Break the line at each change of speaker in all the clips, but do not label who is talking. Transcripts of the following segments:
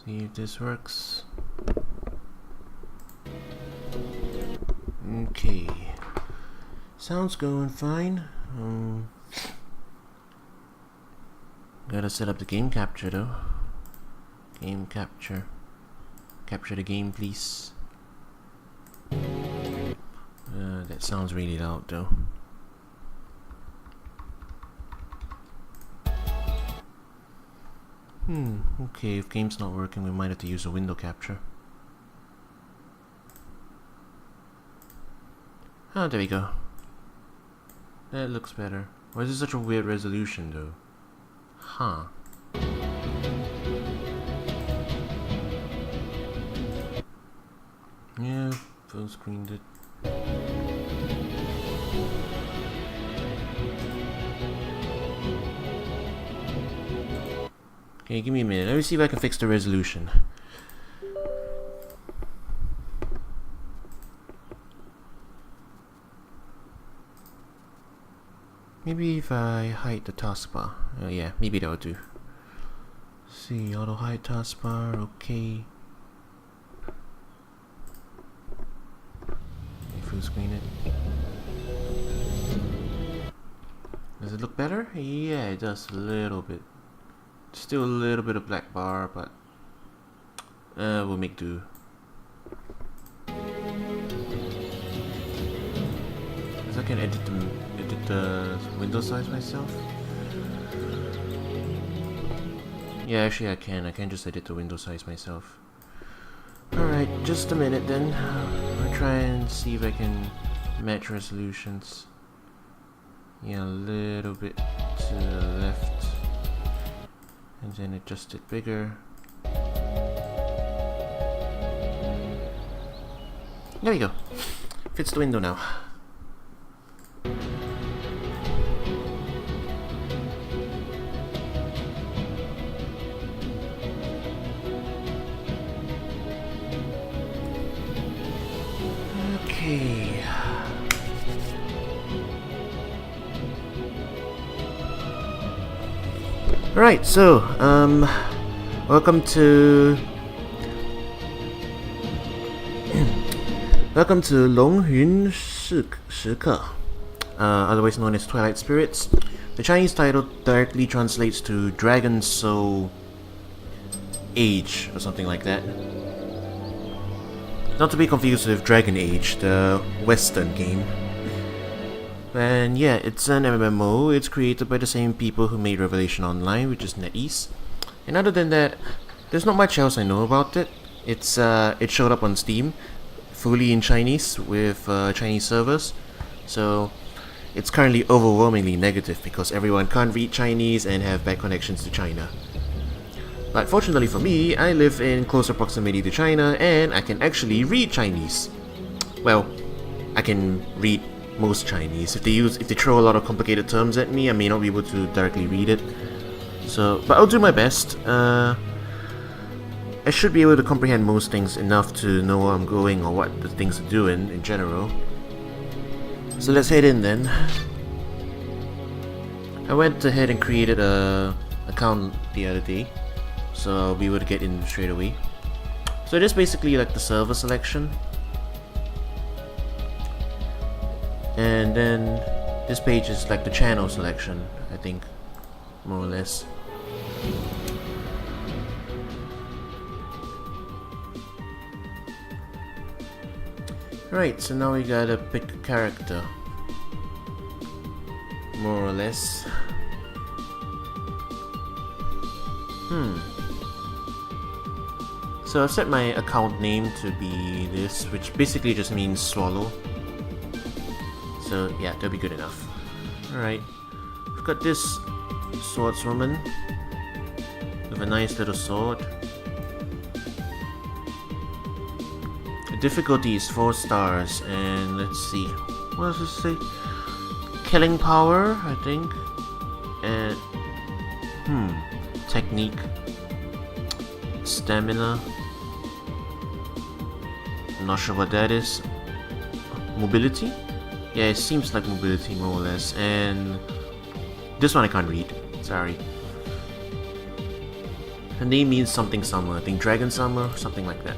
See if this works. Okay. Sounds going fine. Gotta set up the game capture though. Game capture. Capture the game, please. That sounds really loud though. Okay, if game's not working, we might have to use a window capture. Oh, there we go. That looks better. Why is it such a weird resolution though? Huh. Yeah, full screened it. Okay, give me a minute. Let me see if I can fix the resolution. Maybe if I hide the taskbar. Oh yeah, maybe that'll do. See, auto hide taskbar, okay. Full screen it. Does it look better? Yeah, it does a little bit. Still a little bit of black bar, but we'll make do. Guess I can edit the window size myself. Yeah, actually I can just edit the window size myself. Alright, just a minute then. I'll try and see if I can match resolutions. Yeah, a little bit to the left. And then adjust it bigger. There we go. Fits the window now. Okay. Alright, so, welcome to Long魂时刻, otherwise known as Twilight Spirits. The Chinese title directly translates to Dragon Soul Age, or something like that. Not to be confused with Dragon Age, the Western game. And yeah, it's an MMO. It's created by the same people who made Revelation Online, which is NetEase. And other than that, there's not much else I know about it. It showed up on Steam, fully in Chinese with Chinese servers. So it's currently overwhelmingly negative because everyone can't read Chinese and have bad connections to China. But fortunately for me, I live in closer proximity to China and I can actually read Chinese. Well, I can read most Chinese. If they throw a lot of complicated terms at me, I may not be able to directly read it. So, but I'll do my best. I should be able to comprehend most things enough to know where I'm going or what the things are doing in general. So let's head in then. I went ahead and created a account the other day, so I'll be able to get in straight away. So it is basically like the server selection. And then this page is like the channel selection, I think, more or less. Right, so now we gotta pick a character, more or less. So I've set my account name to be this, which basically just means swallow. So yeah, that'll be good enough. Alright, we've got this swordswoman with a nice little sword. The difficulty is 4 stars, and let's see, what does it say? Killing power, I think, and technique, stamina. I'm not sure what that is. Mobility. Yeah, it seems like mobility more or less, and this one I can't read. Sorry. Her name means something summer. I think Dragon Summer, something like that.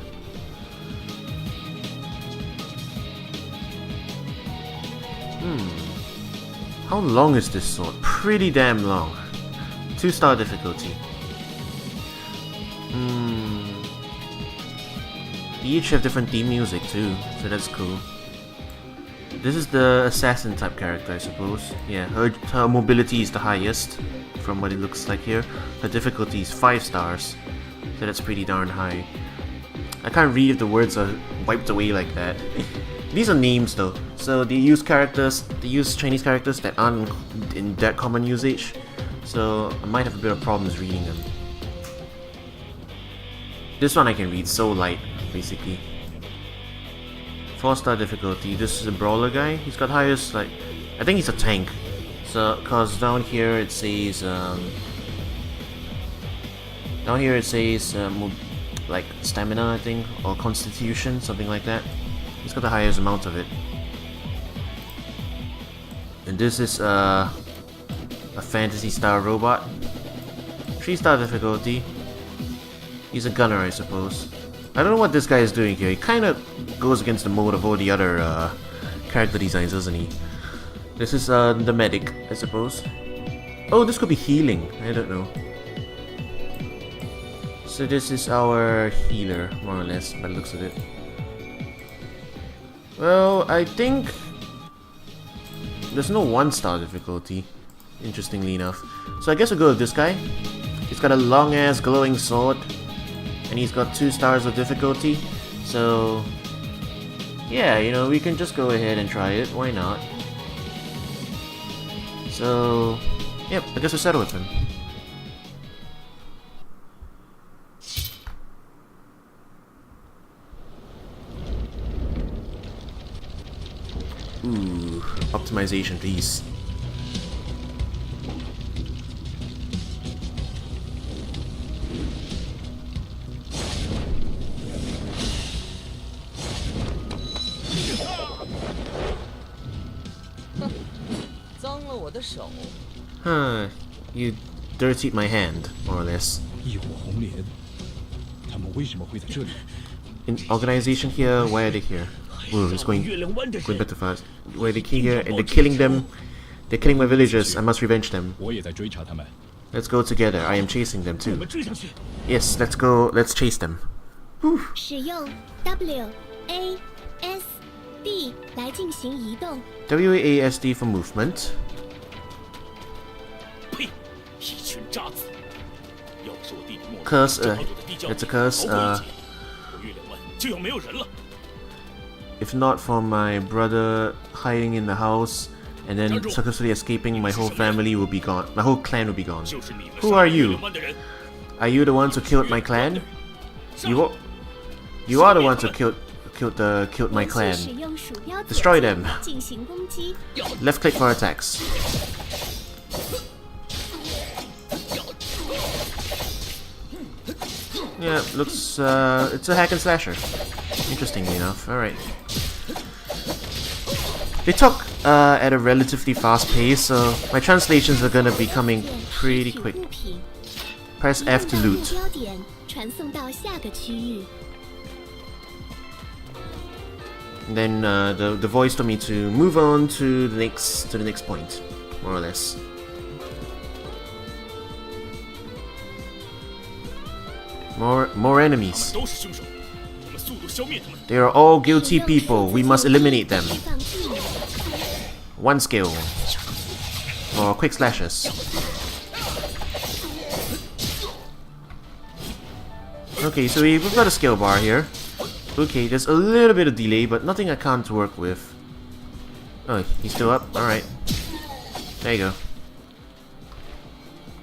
How long is this sword? Pretty damn long. 2-star difficulty. They each have different theme music too, so that's cool. This is the assassin type character, I suppose. Yeah, her mobility is the highest, from what it looks like here. Her difficulty is 5 stars, so that's pretty darn high. I can't read if the words are wiped away like that. These are names though, so they use Chinese characters that aren't in that common usage, so I might have a bit of problems reading them. This one I can read, so light, basically. 4-star difficulty. This is a brawler guy. He's got highest, like, I think he's a tank. So, cause down here it says, like stamina, I think, or constitution, something like that. He's got the highest amount of it. And this is a fantasy style robot. 3-star difficulty. He's a gunner, I suppose. I don't know what this guy is doing here. He kind of goes against the mode of all the other character designs, doesn't he? This is the medic, I suppose. Oh, this could be healing. I don't know. So this is our healer, more or less, by the looks of it. Well, I think there's no 1-star difficulty, interestingly enough. So I guess we'll go with this guy. He's got a long-ass glowing sword. And he's got 2 stars of difficulty, so yeah, you know, we can just go ahead and try it, why not? So, yep, I guess we'll settle with him. Ooh, optimization please. Huh, you dirtied my hand, more or less. In organization here, why are they here? Ooh, it's going back too fast. Why are they here? And they're killing them. They're killing my villagers. I must revenge them. Let's go together. I am chasing them too. Yes, let's go. Let's chase them. Whew. WASD for movement. Curse, it's a curse, if not for my brother hiding in the house and then successfully escaping, my whole family will be gone. My whole clan will be gone. Who are you? Are you the ones who killed my clan? You are the ones who killed my clan. Destroy them. Left click for attacks. Yeah, looks, it's a hack and slasher. Interestingly enough, alright. They talk at a relatively fast pace, so my translations are gonna be coming pretty quick. Press F to loot. And then the voice told me to move on to the next point, more or less. More enemies. They are all guilty people. We must eliminate them. 1 skill. Or quick slashes. Okay, so we've got a skill bar here. Okay, there's a little bit of delay, but nothing I can't work with. Oh, he's still up? Alright. There you go.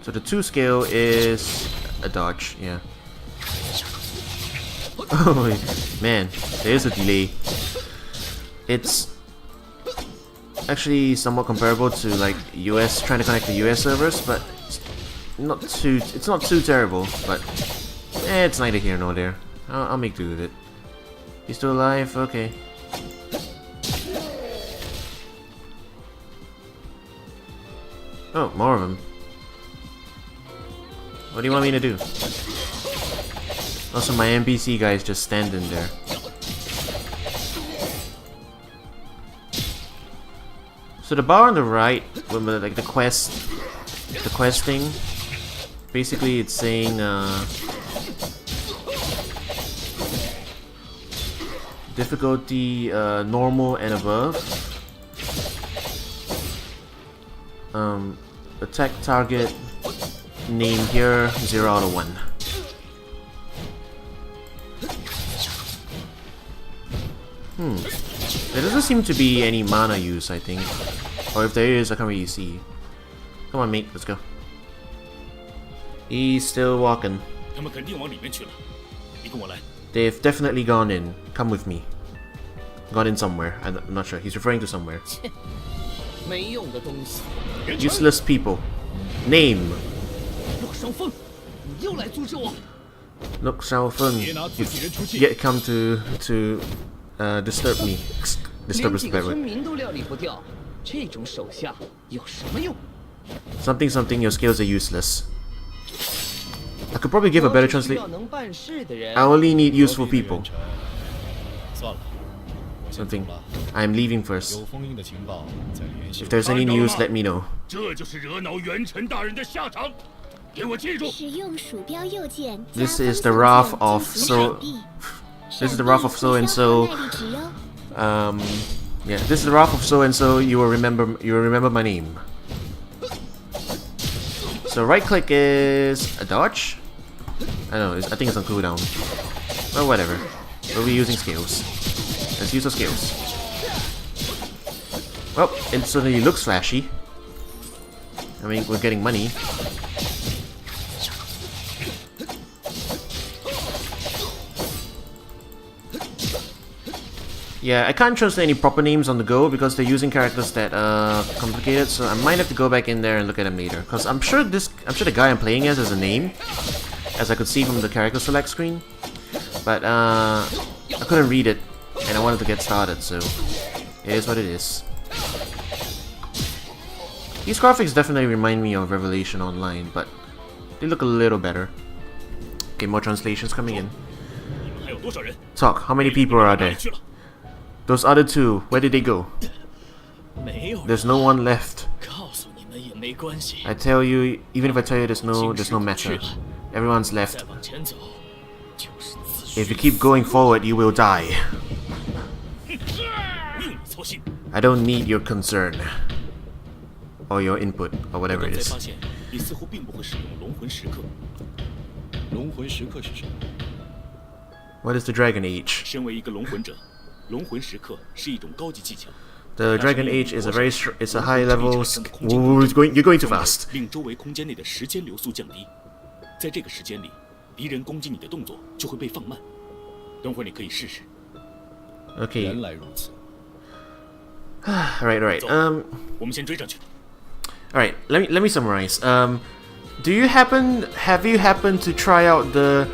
So the 2 skill is a dodge, yeah. Oh man, there's a delay. It's actually somewhat comparable to like US, trying to connect to US servers, but it's not too terrible, but it's neither here nor there. I'll make do with it. He's still alive? Okay. Oh, more of them. What do you want me to do? Also, my NPC guy's just standing there. So the bar on the right, with like the quest thing, basically it's saying difficulty normal and above. Attack target name here 0 out of 1. There doesn't seem to be any mana use, I think. Or if there is, I can't really see. Come on, mate, let's go. He's still walking. They've definitely gone in. Come with me. Gone in somewhere. I'm not sure. He's referring to somewhere. Useless people. Name. Look, Xiaofeng, you yet come to disturb me. Disturb is the bad word. Something something, your skills are useless. I could probably give a better translation. I only need useful people. Something. I'm leaving first. If there's any news, let me know. This is the wrath of so. This is the wrath of so and so. Yeah, this is the wrath of so and so. You will remember my name. So right click is a dodge. I don't know. I think it's on cooldown. Well, whatever. We'll be using skills. Let's use the skills. Well, it suddenly looks flashy. I mean, we're getting money. Yeah, I can't translate any proper names on the go because they're using characters that are complicated, so I might have to go back in there and look at them later. Because I'm sure the guy I'm playing as has a name, as I could see from the character select screen. But I couldn't read it, and I wanted to get started, so it is what it is. These graphics definitely remind me of Revelation Online, but they look a little better. Okay, more translations coming in. Talk, how many people are there? Those other two, where did they go? There's no one left. I tell you, even if I tell you there's no matter. Everyone's left. If you keep going forward, you will die. I don't need your concern. Or your input, or whatever it is. What is the Dragon Age? The Dragon Age is it's a high level. You're going too fast. Okay. Right. Alright, let me summarize. Have you happened to try out the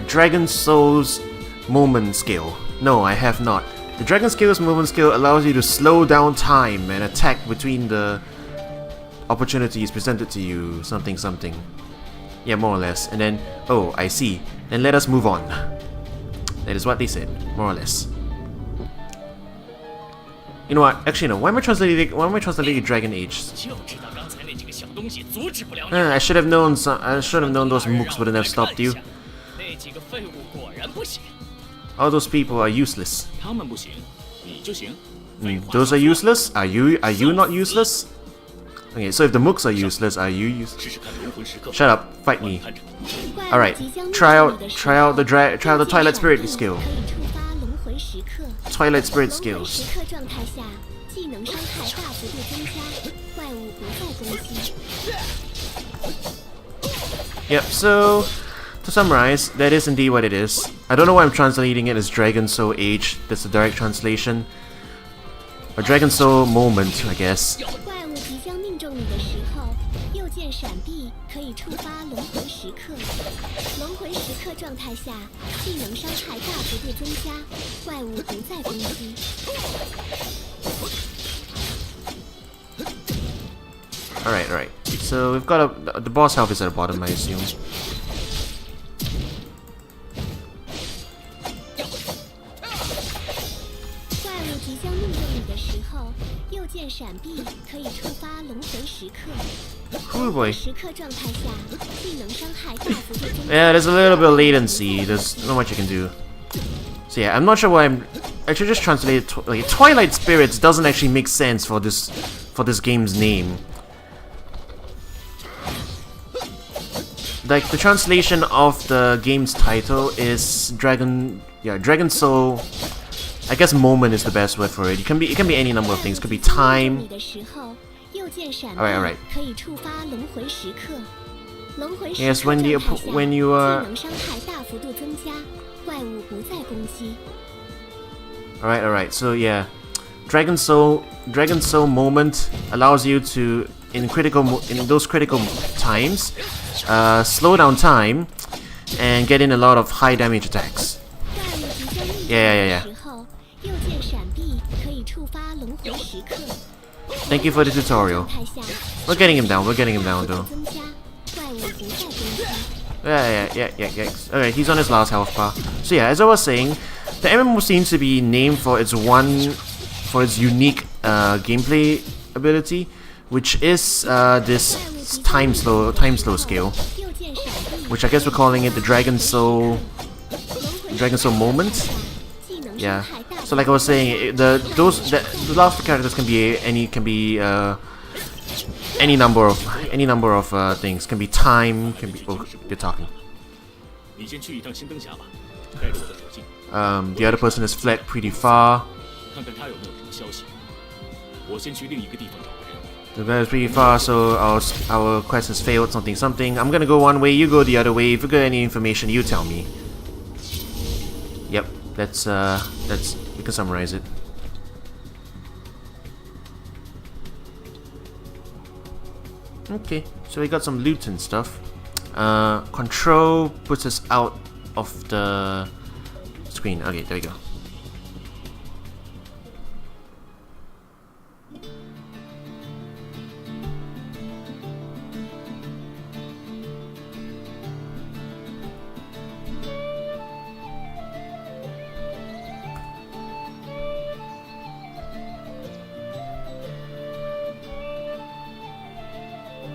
Dragon Souls moment skill? No, I have not. The Dragon Skills movement skill allows you to slow down time and attack between the opportunities presented to you. Something. Yeah, more or less. And then, oh, I see. Then let us move on. That is what they said, more or less. You know what? Actually, no. Why am I translating Dragon Age? I should have known. I should have known those mooks wouldn't have stopped you. All those people are useless. Those are useless? Are you not useless? Okay, so if the mooks are useless, are you useless? Shut up, fight me. Alright, try out the Twilight Spirit skill. Twilight Spirit skills. Yep, so to summarize, that is indeed what it is. I don't know why I'm translating it as Dragon Soul Age. That's a direct translation. Or Dragon Soul Moment, I guess. Alright, alright. So we've got the boss health is at the bottom, I assume. Oh boy. Yeah, there's a little bit of latency. There's not much you can do. So yeah, I'm not sure why I should just translate it. Like, Twilight Spirits doesn't actually make sense for this game's name. Like, the translation of the game's title is Dragon Soul. I guess moment is the best word for it. It can be any number of things. It could be time. Alright. Yes, when you are. Alright. So yeah, Dragon Soul moment allows you to in those critical times, slow down time and get in a lot of high damage attacks. Yeah. Thank you for the tutorial. We're getting him down though. Yeah. Okay, he's on his last health bar. So yeah, as I was saying, the MMO seems to be named for its unique gameplay ability, which is this time slow skill, which I guess we're calling it the Dragon Soul moment. Yeah. So like I was saying, the last characters can be any number of things. Can be time. Can be. Oh, you're talking. The other person has fled pretty far. The guy is pretty far, so our quest has failed. Something. I'm gonna go one way. You go the other way. If you got any information, you tell me. Yep. That's we can summarize it. Okay, so we got some loot and stuff. Control puts us out of the screen. Okay, there we go.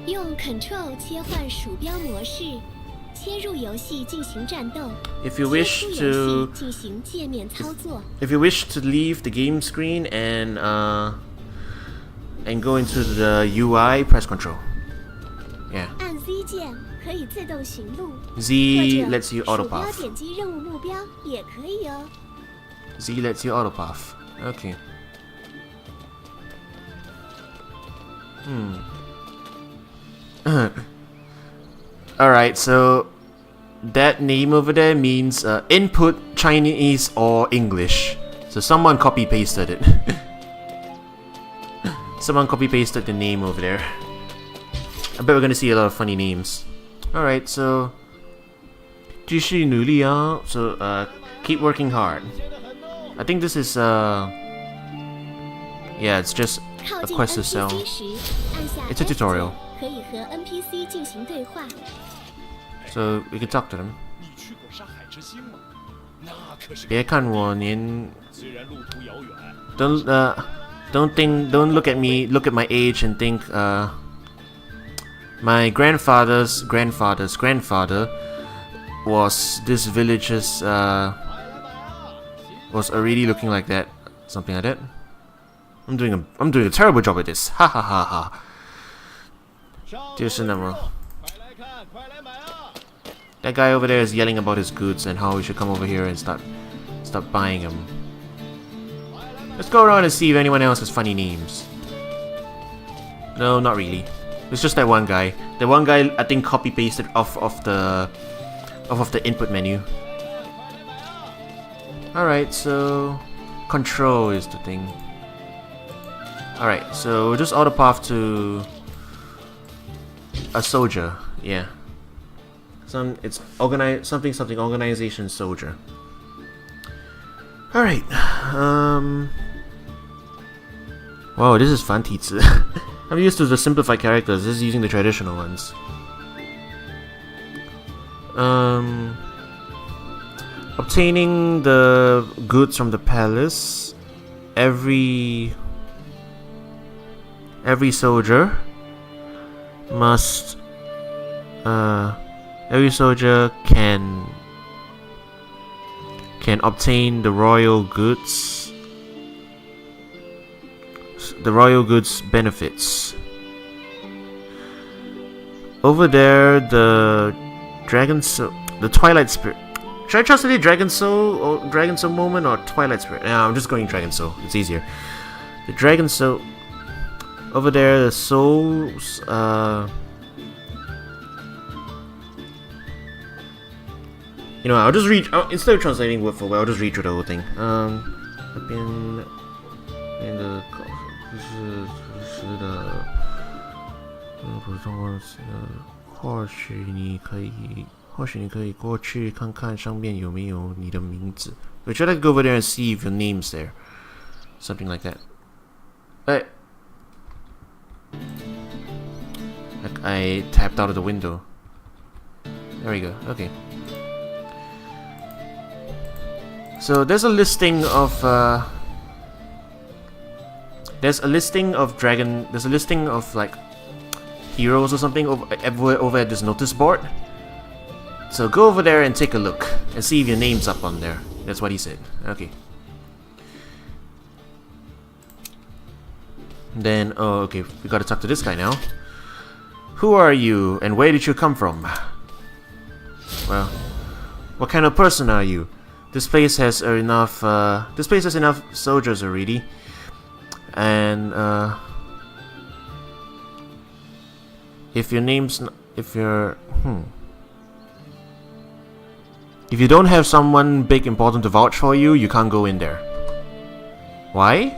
用 Control 切换鼠标模式，切入游戏进行战斗。
If you wish to
进行界面操作。
If you wish to leave the game screen and go into the UI, press Control. Yeah.
按 Z 键可以自动寻路。
Z lets you auto path.
鼠标点击任务目标也可以哦。
Z lets you auto path. Okay. Alright, so that name over there means input Chinese or English. So someone copy pasted it. Someone copy pasted the name over there. I bet we're gonna see a lot of funny names. Alright, so 继续努力啊. So keep working hard. I think this is yeah, it's just a quest to sell. It's a tutorial.
可以和 NPC 进行对话。
So we can talk to them. 别看我年 Don't look at me, look at my age and think my grandfather's grandfather was this village's was already looking like that. Something like that. I'm doing a terrible job at this. Ha ha ha ha. 就是那么 That guy over there is yelling about his goods and how we should come over here and start buying them. Let's go around and see if anyone else has funny names. No, not really. It's just that one guy. The one guy I think copy pasted off of the input menu. Alright, so control is the thing. Alright, so just auto path to a soldier, yeah. It's something organization soldier. Alright. Wow, this is fun, 体字. I'm used to the simplified characters. This is using the traditional ones. Obtaining the goods from the palace. Every soldier must. Every soldier can obtain the royal goods. The royal goods benefits. Over there, the Dragon Soul, the Twilight Spirit. Should I translate Dragon Soul or Dragon Soul moment or Twilight Spirit? No, I'm just going Dragon Soul. It's easier. The Dragon Soul. Over there, the souls. You know, I'll just read. Instead of translating word for word, I'll just read through the whole thing. I've been in the. 或许你可以过去看看上面有没有你的名字。Or should I go over there and see if your name's there? Something like that. I tapped out of the window. There we go. Okay. So there's a listing of like heroes or something over at this notice board. So go over there and take a look and see if your name's up on there. That's what he said. Okay. Then, oh, okay, we gotta talk to this guy now. Who are you and where did you come from? Well, what kind of person are you? This place has enough soldiers already. And if you don't have someone big important to vouch for you, you can't go in there. Why?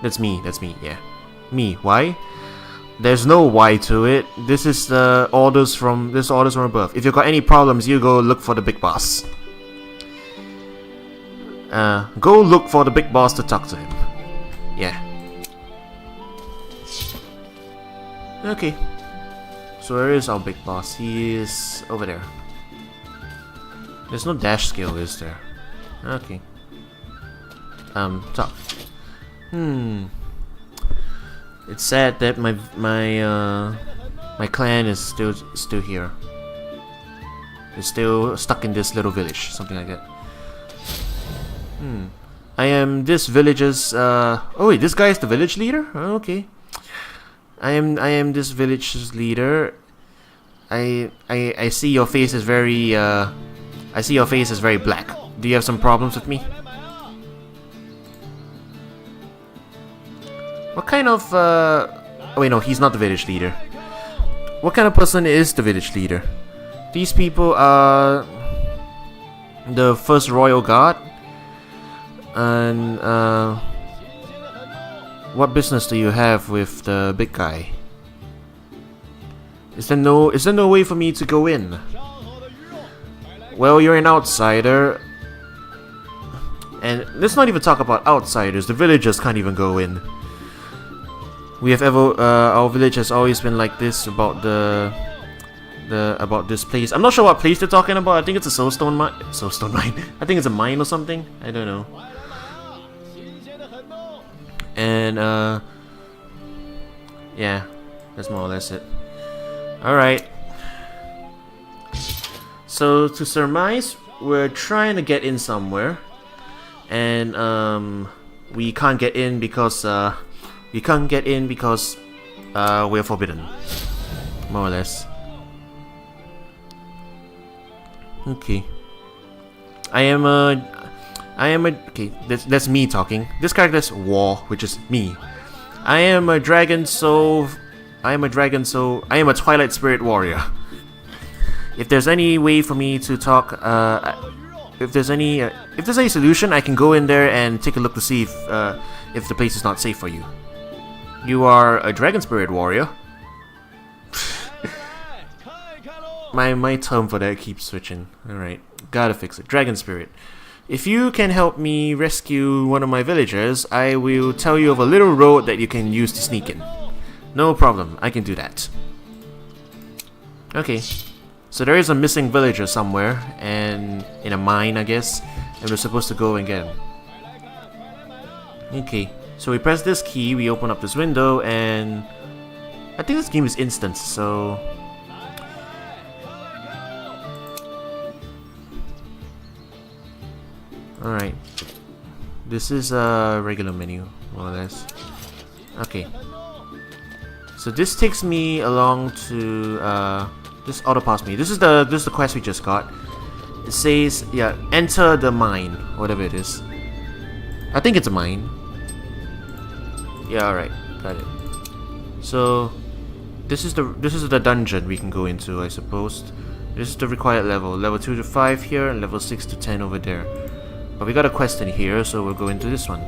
That's me, yeah. Me, why? There's no why to it. This is orders from above. If you've got any problems, you go look for the big boss. Go look for the big boss to talk to him. Yeah. Okay. So where is our big boss? He is over there. There's no dash skill, is there? Okay. Talk. It's sad that my clan is still here. It's still stuck in this little village, something like that. I am this village's oh wait, this guy is the village leader? Oh, okay. I am this village's leader. I see your face is very black. Do you have some problems with me? What kind of oh wait, no, he's not the village leader. What kind of person is the village leader? These people are the first royal guard. And what business do you have with the big guy? Is there no way for me to go in? Well, you're an outsider. And let's not even talk about outsiders. The villagers can't even go in. Our village has always been like this about about this place. I'm not sure what place they're talking about. I think it's a soulstone mine. I think it's a mine or something. I don't know. And yeah, that's more or less it. Alright. So to surmise, we're trying to get in somewhere. And we can't get in because we're forbidden. More or less. Okay. Okay, that's me talking. This character's War, which is me. I am a Twilight Spirit warrior. If there's any way for me to talk, if there's any solution, I can go in there and take a look to see if the place is not safe for you. You are a Dragon Spirit warrior. My term for that keeps switching. Alright, gotta fix it. Dragon Spirit. If you can help me rescue one of my villagers, I will tell you of a little road that you can use to sneak in. No problem, I can do that. Okay. So there is a missing villager somewhere, and in a mine, I guess, and we're supposed to go and get him. Okay, so we press this key, we open up this window, and I think this game is instant, so... Alright. This is a regular menu, more or less. Okay. So this takes me along to this auto-pass me. This is the quest we just got. It says, yeah, enter the mine, whatever it is. I think it's a mine. Yeah, alright, got it. So this is the dungeon we can go into, I suppose. This is the required level. Level 2 to 5 here, and level 6 to 10 over there. But we got a quest in here, so we'll go into this one.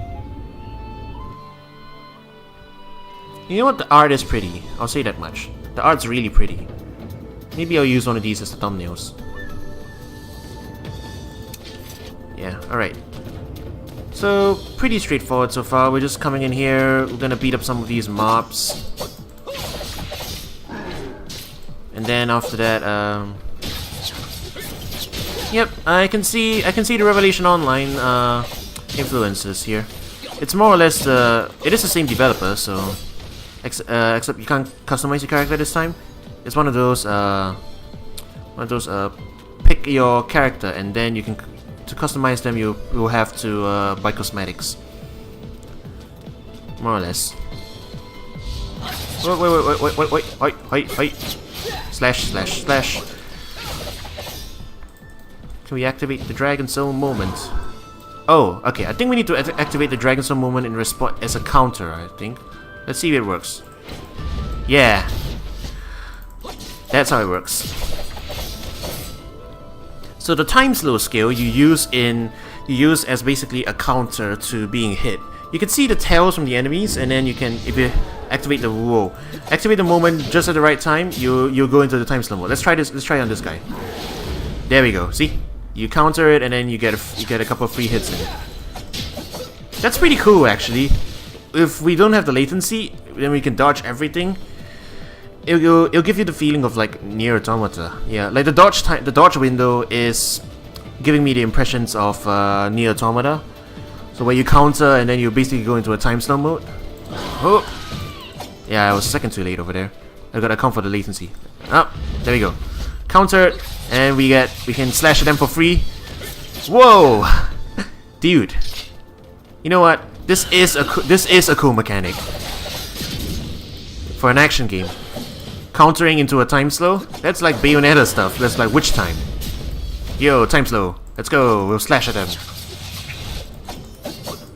You know what? The art is pretty. I'll say that much. The art's really pretty. Maybe I'll use one of these as the thumbnails. Yeah, alright. So, pretty straightforward so far. We're just coming in here. We're gonna beat up some of these mobs. And then after that, yep, I can see the Revelation Online influences here. It's more or less it is the same developer, so except you can't customize your character this time. It's one of those pick your character, and then you can to customize them. You will have to buy cosmetics, more or less. Wait! Slash. Can we activate the Dragon Soul moment? Oh, okay. I think we need to activate the Dragon Soul moment in response as a counter, I think. Let's see if it works. Yeah. That's how it works. So the time slow skill you use as basically a counter to being hit. You can see the tails from the enemies, and then you can, if you activate the moment just at the right time, you'll go into the time slow mode. Let's try this. Let's try on this guy. There we go. See? You counter it, and then you get a couple of free hits in it. That's pretty cool, actually. If we don't have the latency, then we can dodge everything. It'll give you the feeling of like Nier Automata. Yeah, like the dodge window is giving me the impressions of Nier Automata. So where you counter and then you basically go into a time slow mode. Oh, yeah, I was a second too late over there. I gotta account for the latency. Oh, there we go. Counter, and we can slash at them for free. Whoa, dude. You know what? This is a cool mechanic for an action game. Countering into a time slow. That's like Bayonetta stuff. That's like Witch Time. Yo, time slow. Let's go. We'll slash at them.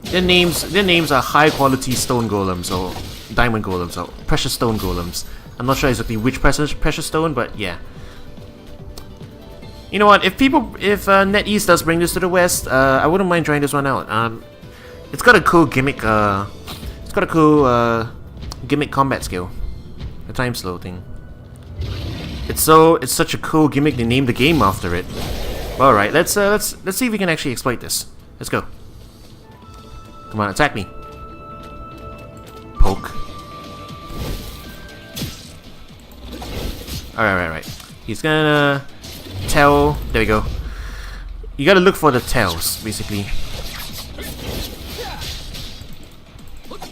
Their names are high quality stone golems or diamond golems or precious stone golems. I'm not sure exactly which precious stone, but yeah. You know what? If NetEase does bring this to the West, I wouldn't mind trying this one out. It's got a cool gimmick. It's got a cool gimmick combat skill. The time slow thing. It's such a cool gimmick. They named the game after it. All right, let's see if we can actually exploit this. Let's go. Come on, attack me. Poke. Alright. He's gonna tell. There we go. You gotta look for the tells, basically.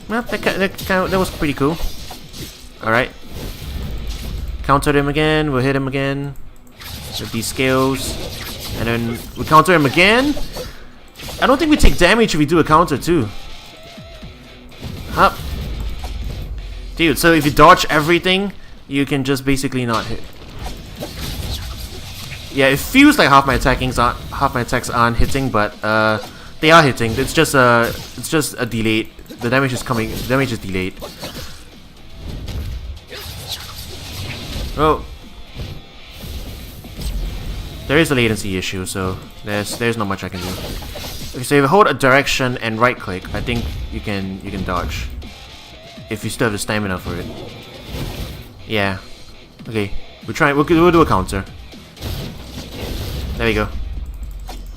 Well, that was pretty cool. Alright. Counter him again. We'll hit him again with these skills. And then we counter him again. I don't think we take damage if we do a counter too. Up. Dude, so if you dodge everything, you can just basically not hit. Yeah, it feels like half my attacks aren't hitting, but they are hitting. It's just a delayed. The damage is coming. The damage is delayed. Oh. There is a latency issue, so there's not much I can do. Okay, so if you hold a direction and right click, I think you can dodge. If you still have the stamina for it. Yeah. Okay. We'll do a counter. There we go.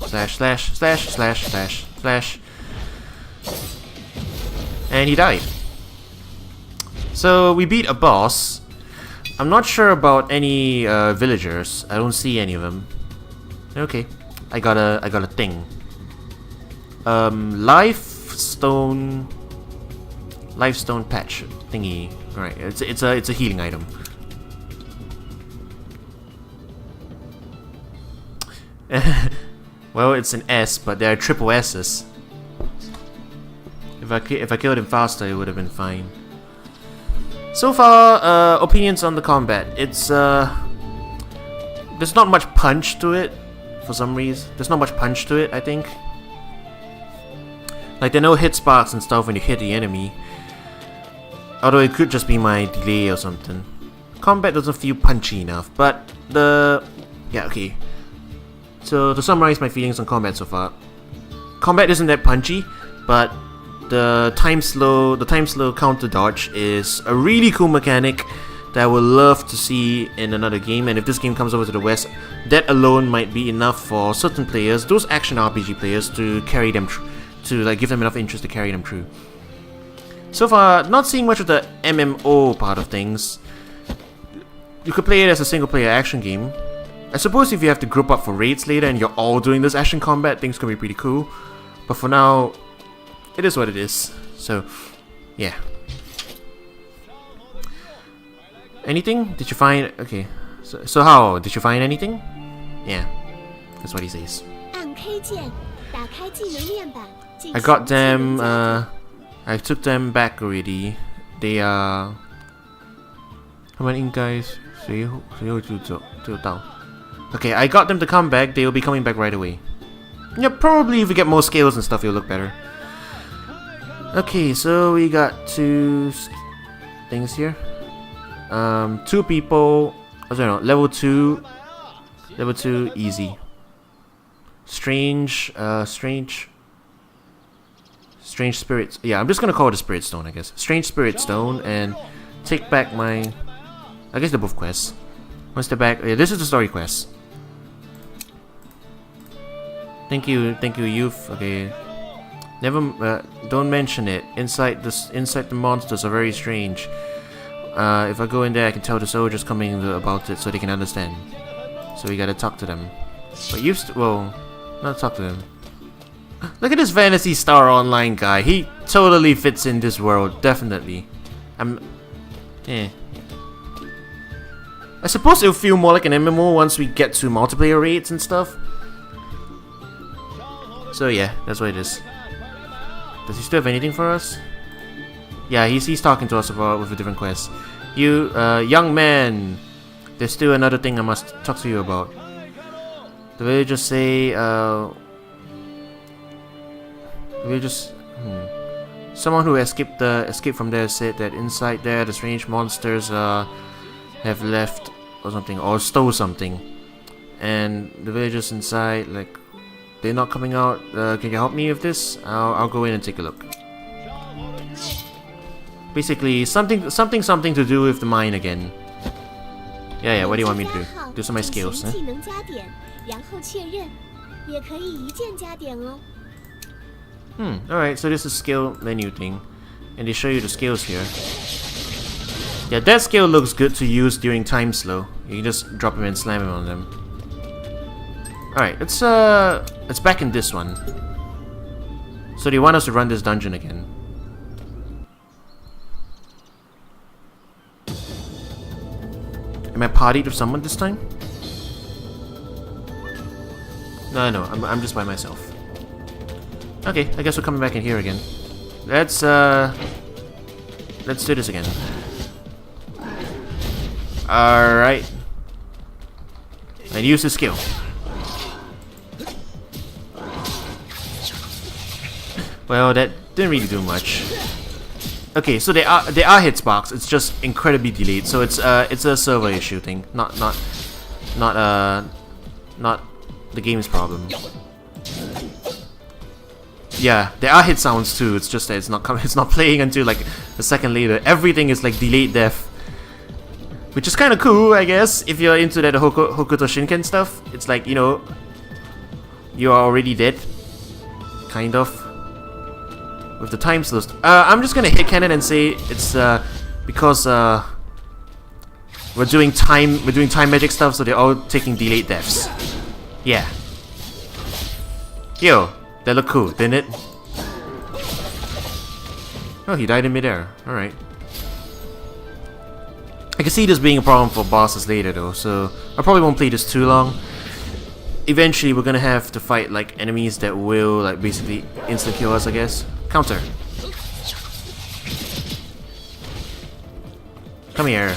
Slash. And he died. So we beat a boss. I'm not sure about any villagers. I don't see any of them. Okay, I got a thing. Lifestone patch thingy. Alright, it's a healing item. Well, it's an S, but there are triple S's. If I killed him faster, it would have been fine. So far, opinions on the combat. It's there's not much punch to it for some reason. There's not much punch to it, I think. Like, there are no hit sparks and stuff when you hit the enemy. Although it could just be my delay or something. Combat doesn't feel punchy enough, but yeah, okay. So to summarize my feelings on combat so far, combat isn't that punchy, but the time slow counter dodge is a really cool mechanic that I would love to see in another game. And if this game comes over to the West, that alone might be enough for certain players, those action RPG players, to carry them to like give them enough interest to carry them through. So far, not seeing much of the MMO part of things. You could play it as a single player action game. I suppose if you have to group up for raids later and you're all doing this action combat, things can be pretty cool. But for now, it is what it is. So, yeah. Anything? Did you find... Okay. So how? Did you find anything? Yeah. That's what he says. I got them... I took them back already. They are... 他们应该随后就到. Okay, I got them to come back. They will be coming back right away. Yeah, probably if we get more scales and stuff, it'll look better. Okay, so we got 2 things here. 2 people. I don't know. Level 2, easy. Strange spirits. Yeah, I'm just gonna call it a spirit stone, I guess. Strange spirit stone, and take back my. I guess they're both quests. Once they're back, yeah, this is the story quest. Thank you, youth. Okay, never. Don't mention it. Inside the monsters are very strange. If I go in there, I can tell the soldiers coming about it, so they can understand. So we gotta talk to them. But well, not talk to them. Look at this Fantasy Star Online guy. He totally fits in this world, definitely. I suppose it'll feel more like an MMO once we get to multiplayer raids and stuff. So yeah, that's what it is. Does he still have anything for us? Yeah, he's talking to us about with a different quest. You, young man, there's still another thing I must talk to you about. The villagers say, someone who escaped from there said that inside there the strange monsters have left or something, or stole something, and the villagers inside, like, they're not coming out. Can you help me with this? I'll go in and take a look. Basically, something to do with the mine again. Yeah. What do you want me to do? Do some of my skills, huh? Alright, so this is skill menu thing, and they show you the skills here. Yeah, that skill looks good to use during time slow. You can just drop him and slam him on them. Alright, let's back in this one. So they want us to run this dungeon again. Am I partied with someone this time? No, I'm just by myself. Okay, I guess we're coming back in here again. Let's do this again. Alright. And use the skill. Well, that didn't really do much. Okay, so there are hit sparks. It's just incredibly delayed. So it's a server issue thing, not the game's problem. Yeah, there are hit sounds too. It's just that it's not playing until like a second later. Everything is like delayed death, which is kind of cool, I guess, if you're into that Hokuto Shinken stuff. It's like, you know, you are already dead, kind of. With the time slow. I'm just gonna hit cannon and say it's because we're doing time magic stuff, so they're all taking delayed deaths. Yeah. Yo, that looked cool, didn't it? Oh, he died in midair. Alright. I can see this being a problem for bosses later though, so I probably won't play this too long. Eventually we're gonna have to fight like enemies that will like basically instant kill us, I guess. Counter. Come here.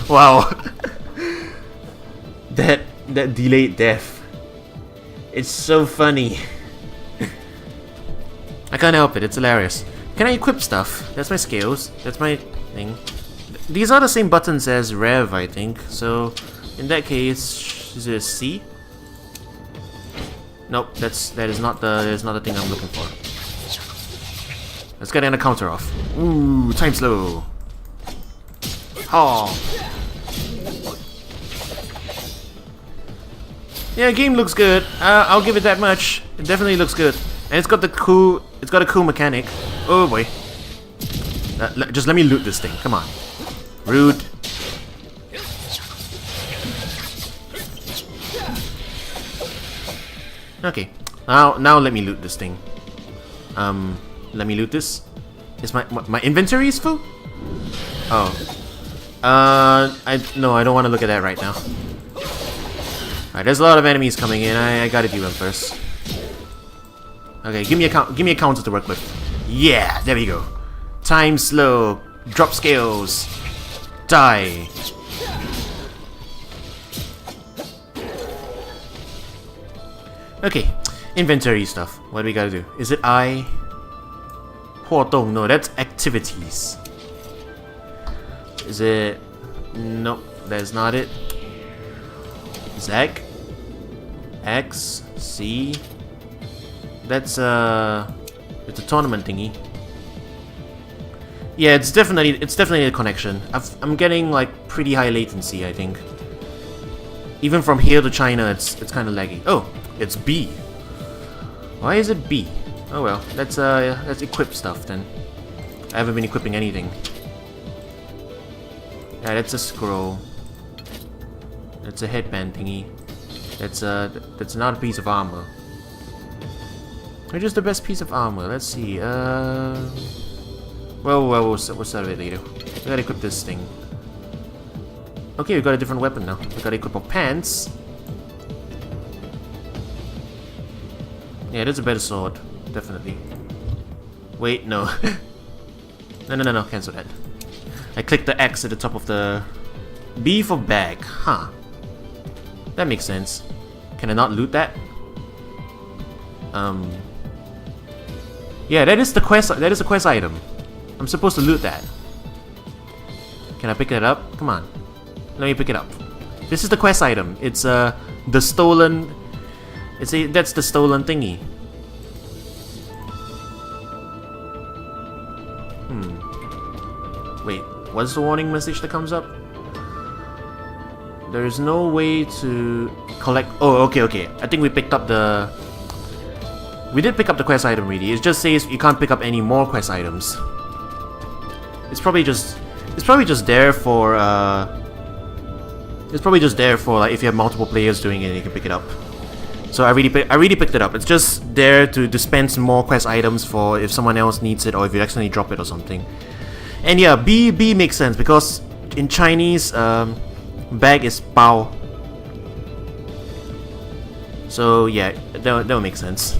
Wow. that delayed death. It's so funny. I can't help it, it's hilarious. Can I equip stuff? That's my scales. That's my thing. These are the same buttons as Rev, I think. So, in that case, is it a C? Nope, that is not the thing I'm looking for. Let's get a counter off. Ooh, time slow. Oh. Yeah, game looks good. I'll give it that much. It definitely looks good, and it's got a cool mechanic. Oh boy. Just let me loot this thing. Come on. Rude. Okay. Now let me loot this thing. Let me loot this. Is my inventory is full? Oh. No, I don't want to look at that right now. Alright, there's a lot of enemies coming in. I gotta do them first. Okay, give me a counter to work with. Yeah, there we go. Time slow. Drop scales. Die. Okay, inventory stuff. What do we gotta do? Is it I? 活动? No, that's activities. Is it? Nope, that's not it. Zag? X? C? That's it's a tournament thingy. Yeah, it's definitely a connection. I'm getting like pretty high latency, I think. Even from here to China, it's kind of laggy. Oh, it's B. Why is it B? Oh well, let's equip stuff then. I haven't been equipping anything. Yeah, that's a scroll. That's a headband thingy. That's not a piece of armor. Which is the best piece of armor? Let's see. Well, we'll start it later. We gotta equip this thing. Okay, we got a different weapon now. We gotta equip our pants. Yeah, that's a better sword, definitely. Wait, no. No, cancel that. I clicked the X at the top of the... B for bag, huh. That makes sense. Can I not loot that? Yeah, that is the quest item. I'm supposed to loot that. Can I pick it up? Come on. Let me pick it up. This is the quest item. It's the stolen... that's the stolen thingy. Wait, what's the warning message that comes up? There is no way to collect... Oh, okay. I think we picked up the... We did pick up the quest item really. It just says you can't pick up any more quest items. It's probably just there for like if you have multiple players doing it, you can pick it up. So I really picked it up. It's just there to dispense more quest items for if someone else needs it or if you accidentally drop it or something. And yeah, B makes sense because in Chinese, bag is bao. So yeah, that would make sense.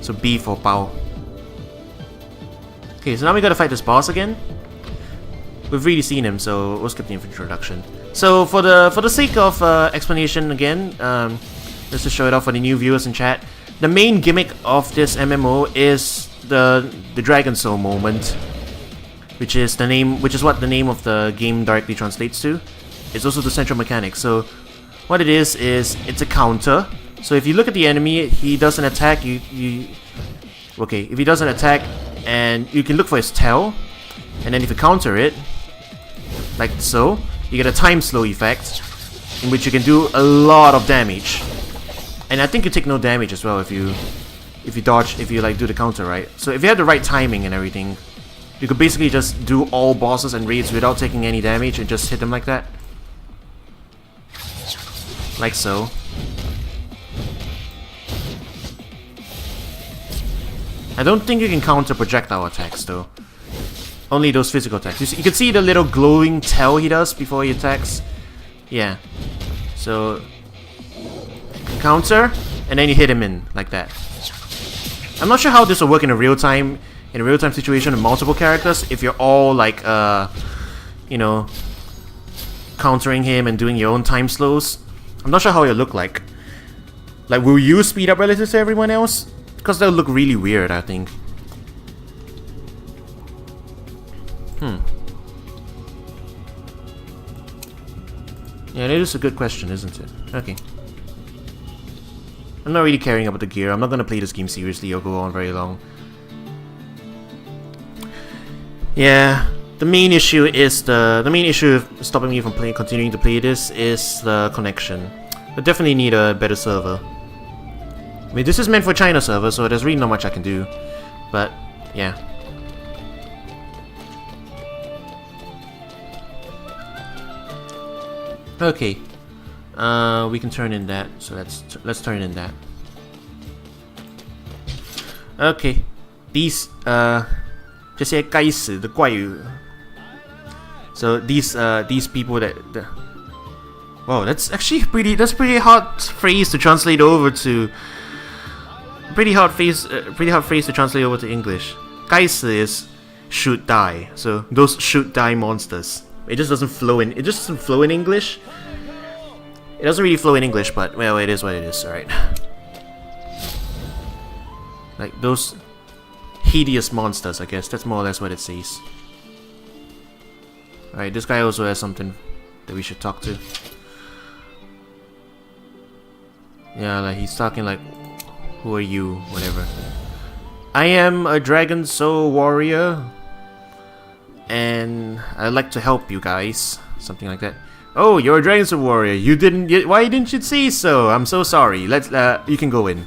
So B for bao. Okay, so now we gotta fight this boss again. We've really seen him, so we'll skip the introduction. So for the sake of explanation again, just to show it off for the new viewers in chat, the main gimmick of this MMO is the Dragon Soul moment, which is what the name of the game directly translates to. It's also the central mechanic. So what it is it's a counter. So if you look at the enemy, he does an attack. Okay, if he does an attack, and you can look for his tail, and then if you counter it, like so, you get a time slow effect, in which you can do a lot of damage. And I think you take no damage as well if you dodge, if you like do the counter right. So if you have the right timing and everything, you could basically just do all bosses and raids without taking any damage and just hit them like that. Like so. I don't think you can counter projectile attacks though. Only those physical attacks. You can see the little glowing tail he does before he attacks. Yeah. So counter, and then you hit him in like that. I'm not sure how this will work in a real time situation with multiple characters. If you're all like you know, countering him and doing your own time slows. I'm not sure how it'll look like. Like, will you speed up relative to everyone else? Because that'll look really weird, I think. Yeah, that is a good question, isn't it? Okay. I'm not really caring about the gear. I'm not gonna play this game seriously or go on very long. Yeah, the main issue is the main issue stopping me from continuing to play this is the connection. I definitely need a better server. I mean, this is meant for China server, so there's really not much I can do. But yeah. Okay. We can turn in that. So let's turn in that. Okay. These 这些该死的怪物. So these people that wow, that's actually pretty hard phrase to translate over to pretty hard phrase to translate over to English. 该死 is should die. So those should die monsters. It just doesn't flow in English. It doesn't really flow in English, but well, it is what it is, alright. Like those hideous monsters, I guess. That's more or less what it says. Alright, this guy also has something that we should talk to. Yeah, like he's talking like, who are you? Whatever. I am a dragon soul warrior, and I'd like to help you guys. Something like that. Oh, you're a dragon soul warrior. You didn't. Why didn't you say so? I'm so sorry. Let's. You can go in.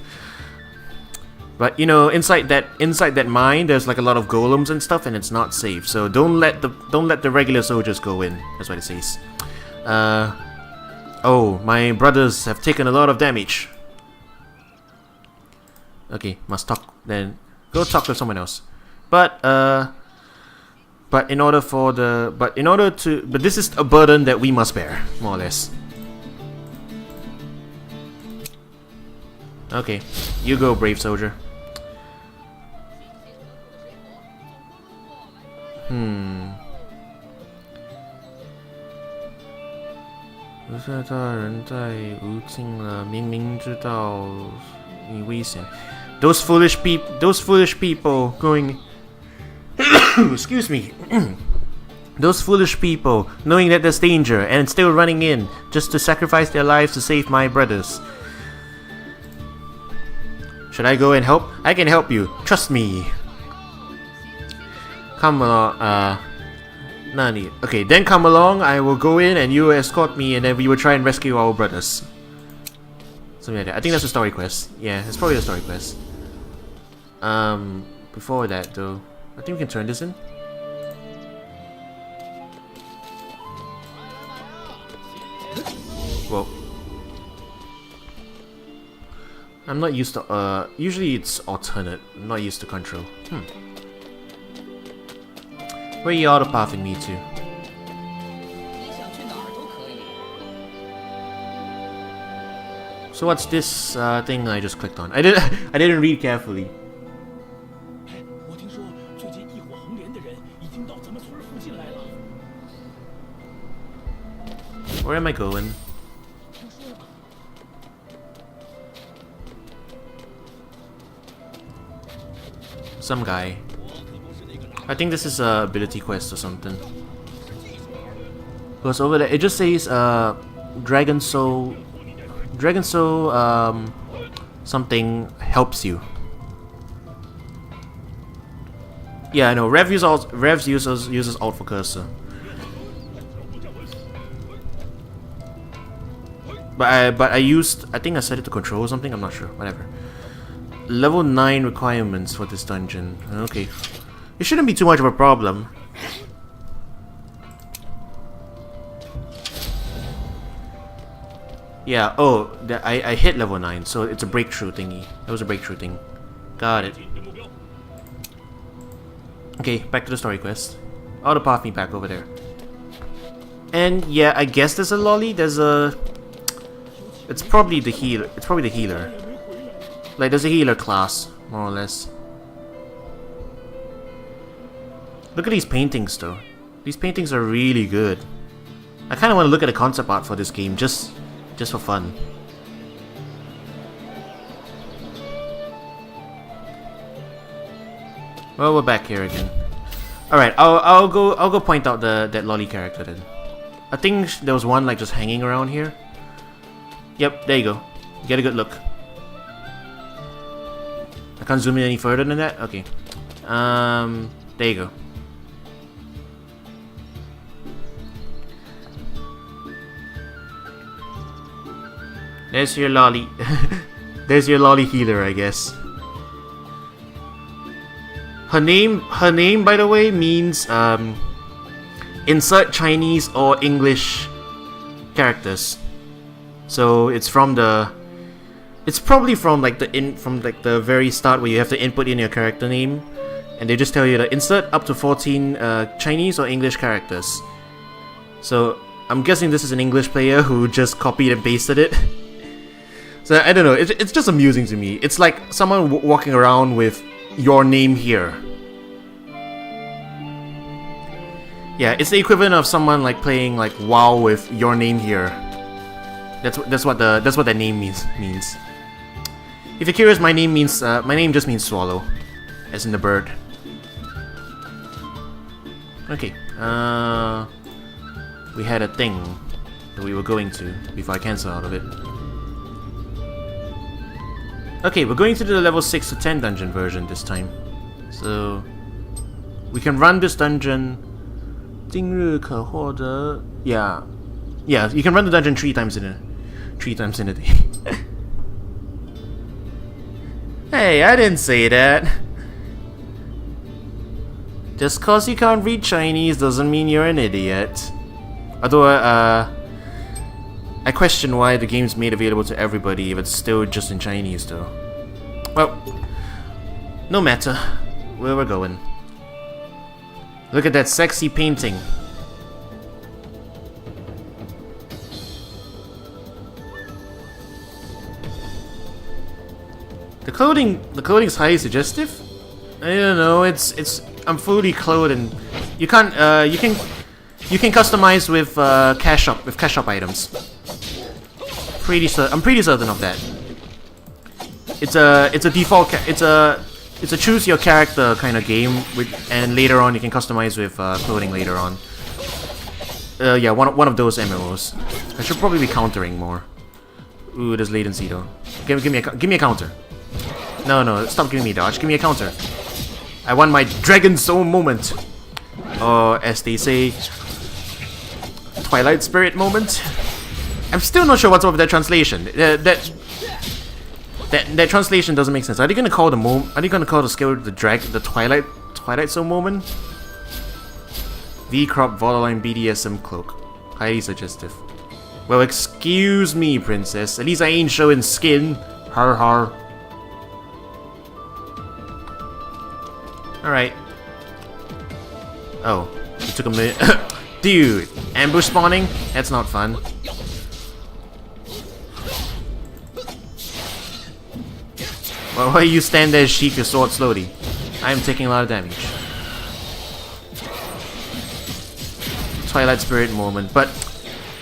But you know, inside that mine, there's like a lot of golems and stuff, and it's not safe. So don't let the regular soldiers go in. That's what it says. Oh, my brothers have taken a lot of damage. Okay, must talk. Then go talk to someone else. But this is a burden that we must bear, more or less. Okay, you go, brave soldier. Hmm. 不是大人在无尽了，明明知道你危险。Those foolish people going. Excuse me. Those foolish people knowing that there's danger and still running in just to sacrifice their lives to save my brothers. Should I go and help? I can help you. Trust me. Come along. Nani. Okay, then come along. I will go in and you escort me, and then we will try and rescue our brothers. Something like that. I think that's a story quest. Yeah, it's probably a story quest. Before that though, I think we can turn this in. Whoa. I'm not used to, usually it's alternate. I'm not used to control. Where you auto-pathing me to? So what's this thing I just clicked on? I didn't read carefully. Where am I going? Some guy. I think this is a ability quest or something. Because over there it just says Dragon Soul something helps you. Yeah, I know. Rev uses Alt for cursor. But I think I set it to control or something, I'm not sure. Whatever. Level 9 requirements for this dungeon. Okay. It shouldn't be too much of a problem. Yeah, oh, I hit level 9, so it's a breakthrough thingy. That was a breakthrough thing. Got it. Okay, back to the story quest. Auto path me back over there. And yeah, I guess there's a lolly. There's a... It's probably the healer. It's probably the healer. Like, there's a healer class, more or less. Look at these paintings, though. These paintings are really good. I kind of want to look at the concept art for this game, just for fun. Well, we're back here again. All right, I'll go point out that lolly character then. I think there was one like just hanging around here. Yep, there you go. Get a good look. I can't zoom in any further than that. Okay. There you go. There's your lolly. There's your lolly healer, I guess. Her name, by the way, means insert Chinese or English characters. So it's from the, it's probably from like the very start where you have to input in your character name, and they just tell you to insert up to 14 Chinese or English characters. So I'm guessing this is an English player who just copied and pasted it. So I don't know, it's just amusing to me. It's like someone walking around with your name here. Yeah, it's the equivalent of someone like playing like WoW with your name here. That's what that name means. If you're curious, my name just means swallow, as in the bird. Okay, we had a thing that we were going to before I cancel out of it. Okay, we're going to the level 6 to 10 dungeon version this time. So we can run this dungeon. 今日可获得 Yeah, you can run the dungeon 3 times in a day. Hey, I didn't say that. Just cause you can't read Chinese doesn't mean you're an idiot. Although, I question why the game's made available to everybody if it's still just in Chinese, though. Well, no matter. Where we're going. Look at that sexy painting. The clothing is highly suggestive. I don't know. I'm fully clothed and you can customize with cash shop items. I'm pretty certain of that. It's a default. It's a choose your character kind of game, and later on you can customize with clothing later on. Yeah, one of those MMOs. I should probably be countering more. Ooh, there's latency though. Give me a counter. No, stop giving me dodge. Give me a counter. I want my Dragon Soul moment, or as they say, Twilight Spirit moment. I'm still not sure what's up with that translation. That translation doesn't make sense. Are they gonna call the skill the Twilight Soul moment? V-crop Vodaline BDSM cloak. Highly suggestive. Well, excuse me, princess. At least I ain't showing skin. Har har. Alright. Oh, it took a minute. Dude, ambush spawning? That's not fun. Well, why you stand there and sheath your sword slowly? I am taking a lot of damage. Twilight Spirit moment, but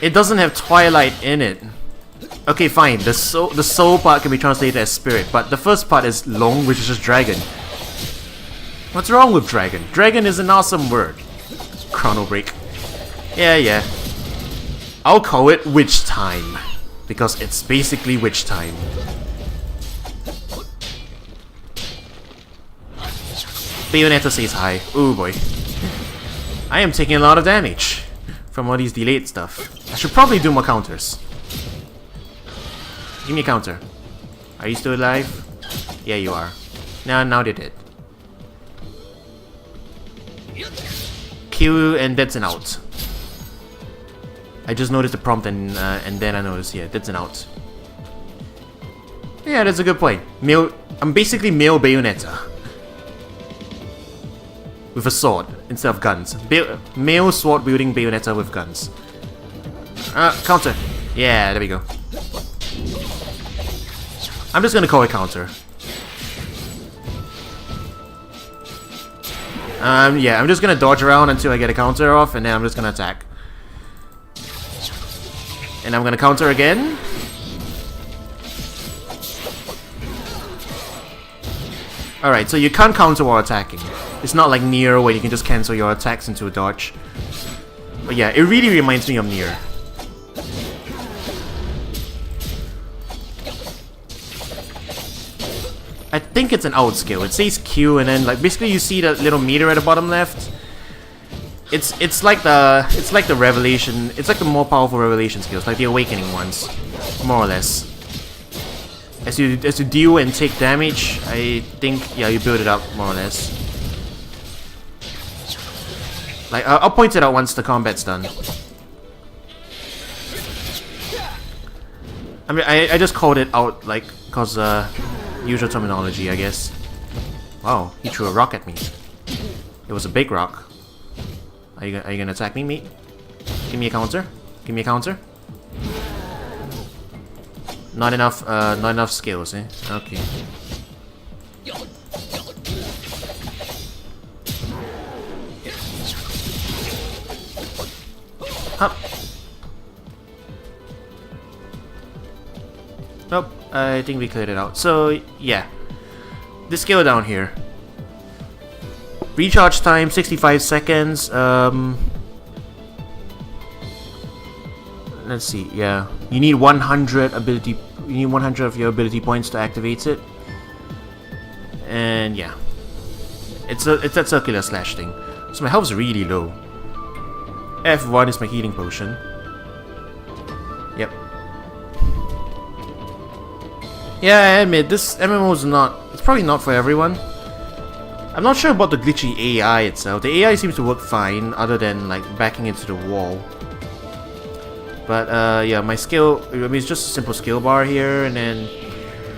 it doesn't have Twilight in it. Okay, fine. The soul part can be translated as spirit, but the first part is long, which is just dragon. What's wrong with dragon? Dragon is an awesome word. Chrono break. Yeah. I'll call it witch time, because it's basically witch time. Bayonetta says hi. Ooh boy. I am taking a lot of damage from all these delayed stuff. I should probably do more counters. Give me a counter. Are you still alive? Yeah, you are. Now they're dead. Q, and that's an out. I just noticed the prompt and then I noticed, yeah, that's an out. Yeah, that's a good point. I'm basically male Bayonetta. With a sword instead of guns. Male sword wielding Bayonetta with guns. Counter. Yeah, there we go. I'm just gonna call it counter. Yeah, I'm just gonna dodge around until I get a counter off, and then I'm just gonna attack. And I'm gonna counter again. Alright, so you can't counter while attacking. It's not like Nier where you can just cancel your attacks into a dodge. But yeah, it really reminds me of Nier. I think it's an out skill. It says Q and then like basically you see the little meter at the bottom left. It's like the revelation. It's like the more powerful revelation skills, like the awakening ones, more or less. As you deal and take damage, I think yeah you build it up more or less. Like I'll point it out once the combat's done. I mean I just called it out like cause usual terminology I guess. Wow, he threw a rock at me. It was a big rock. Are you gonna attack me, mate? Give me a counter. Give me a counter. Not enough skills, eh? Okay. Up. Nope, I think we cleared it out. So, yeah. This skill down here. Recharge time, 65 seconds. Let's see, yeah. You need 100 ability. You need 100 of your ability points to activate it. And yeah. It's that circular slash thing. So my health's really low. F1 is my healing potion. Yep. Yeah, I admit, this MMO is not... It's probably not for everyone. I'm not sure about the glitchy AI itself. The AI seems to work fine, other than like backing into the wall. But yeah, my skill... I mean, it's just a simple skill bar here, and then...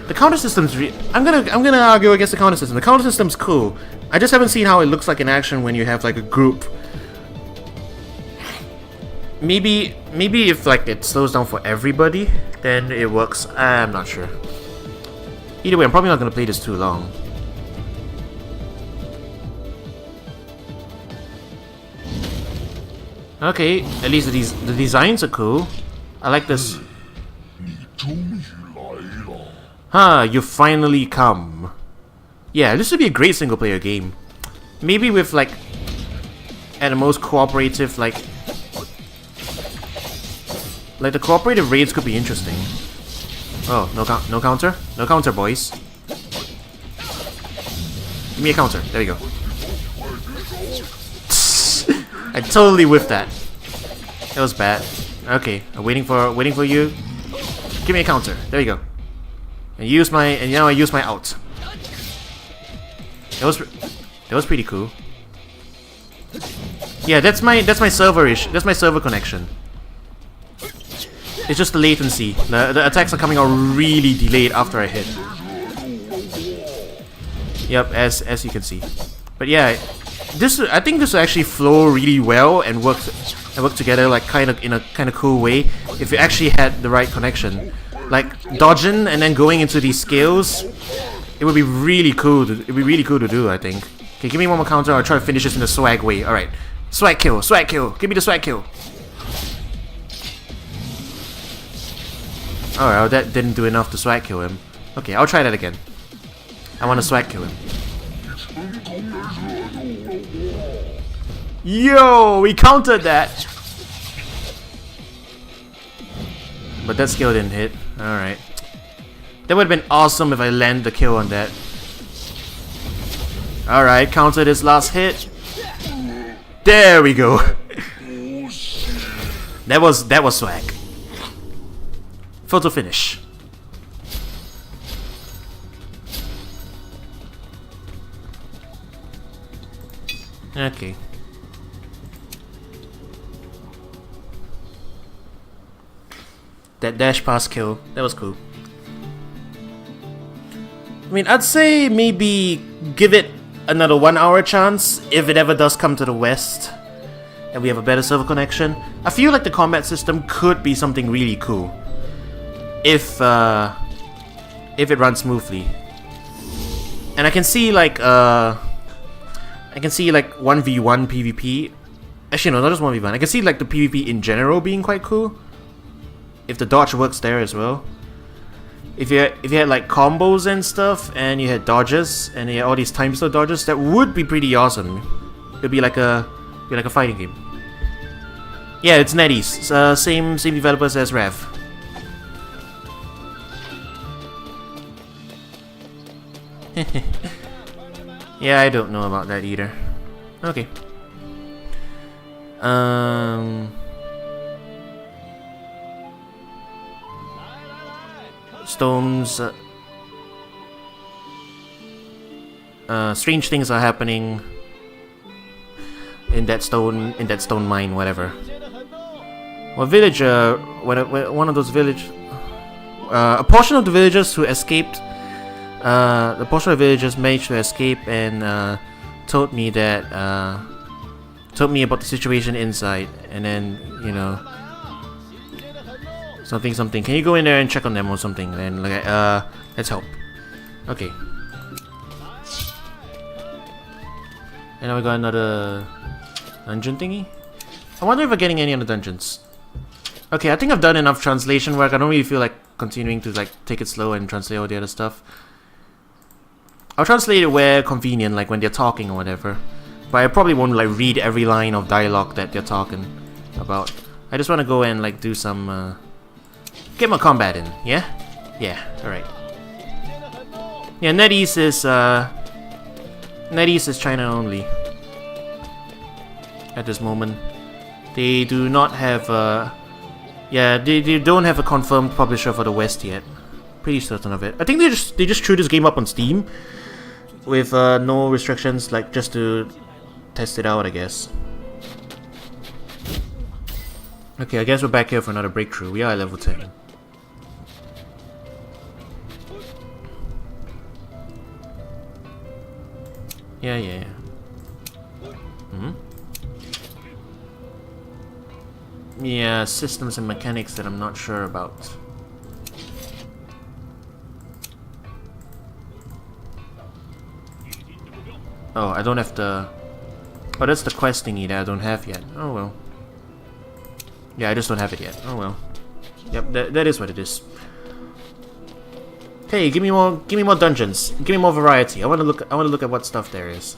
The counter system's I'm gonna argue against the counter system. The counter system's cool. I just haven't seen how it looks like in action when you have like a group. Maybe if like it slows down for everybody, then it works. I'm not sure. Either way, I'm probably not gonna play this too long. Okay, at least the designs are cool. I like this. Huh, you finally come. Yeah, this would be a great single player game. Maybe with like, at the most cooperative, like the cooperative raids could be interesting. Oh, no counter? No counter, boys. Give me a counter. There we go. I totally whiffed that. That was bad. Okay, I'm waiting for you. Give me a counter. There you go. And now I use my out. That was pretty cool. Yeah, that's my server issue. That's my server connection. It's just the latency. The attacks are coming out really delayed after I hit. Yep, as you can see. But yeah, I think this will actually flow really well and work together like in a kind of cool way if you actually had the right connection. Like dodging and then going into these skills, it would be really cool. It'd be really cool to do, I think. Okay, give me one more counter. I'll try to finish this in the swag way. All right, swag kill, swag kill. Give me the swag kill. Alright, that didn't do enough to swag kill him. Okay, I'll try that again. I want to swag kill him. Yo, we countered that! But that skill didn't hit. Alright. That would have been awesome if I land the kill on that. Alright, counter this last hit. There we go. That was swag. Photo finish. Okay. That dash pass kill, that was cool. I mean, I'd say maybe give it another 1 hour chance if it ever does come to the West and we have a better server connection. I feel like the combat system could be something really cool if it runs smoothly. And I can see like 1v1 PvP. Actually, no, not just 1v1. I can see like the PvP in general being quite cool if the dodge works there as well. If you had like combos and stuff, and you had dodges, and you had all these time slow dodges, that would be pretty awesome. It'd be like a fighting game. Yeah, it's NetEase. Same developers as Rev. Yeah, I don't know about that either. Okay. Stones. Strange things are happening in that stone mine, whatever. One villager, one of those village, a portion of the villagers who escaped, the portion of the villagers managed to escape and told me about the situation inside, and then something. Can you go in there and check on them or something? And like, let's help. Okay. And now we got another dungeon thingy. I wonder if we're getting any other dungeons. Okay, I think I've done enough translation work. I don't really feel like continuing to like take it slow and translate all the other stuff. I'll translate it where convenient, like when they're talking or whatever. But I probably won't like read every line of dialogue that they're talking about. I just want to go and like do some get my combat in, yeah? Yeah, alright. Yeah, NetEase is China only at this moment. They do not have they don't have a confirmed publisher for the West yet. Pretty certain of it. I think they just threw this game up on Steam with no restrictions, like just to test it out, I guess. Okay, I guess we're back here for another breakthrough. We are at level 10. Yeah. Yeah, systems and mechanics that I'm not sure about. Oh, I don't have the... Oh, that's the quest thingy that I don't have yet. Oh well. Yeah, I just don't have it yet. Oh well. Yep, that is what it is. Hey, give me more dungeons. Give me more variety. I want to look at what stuff there is.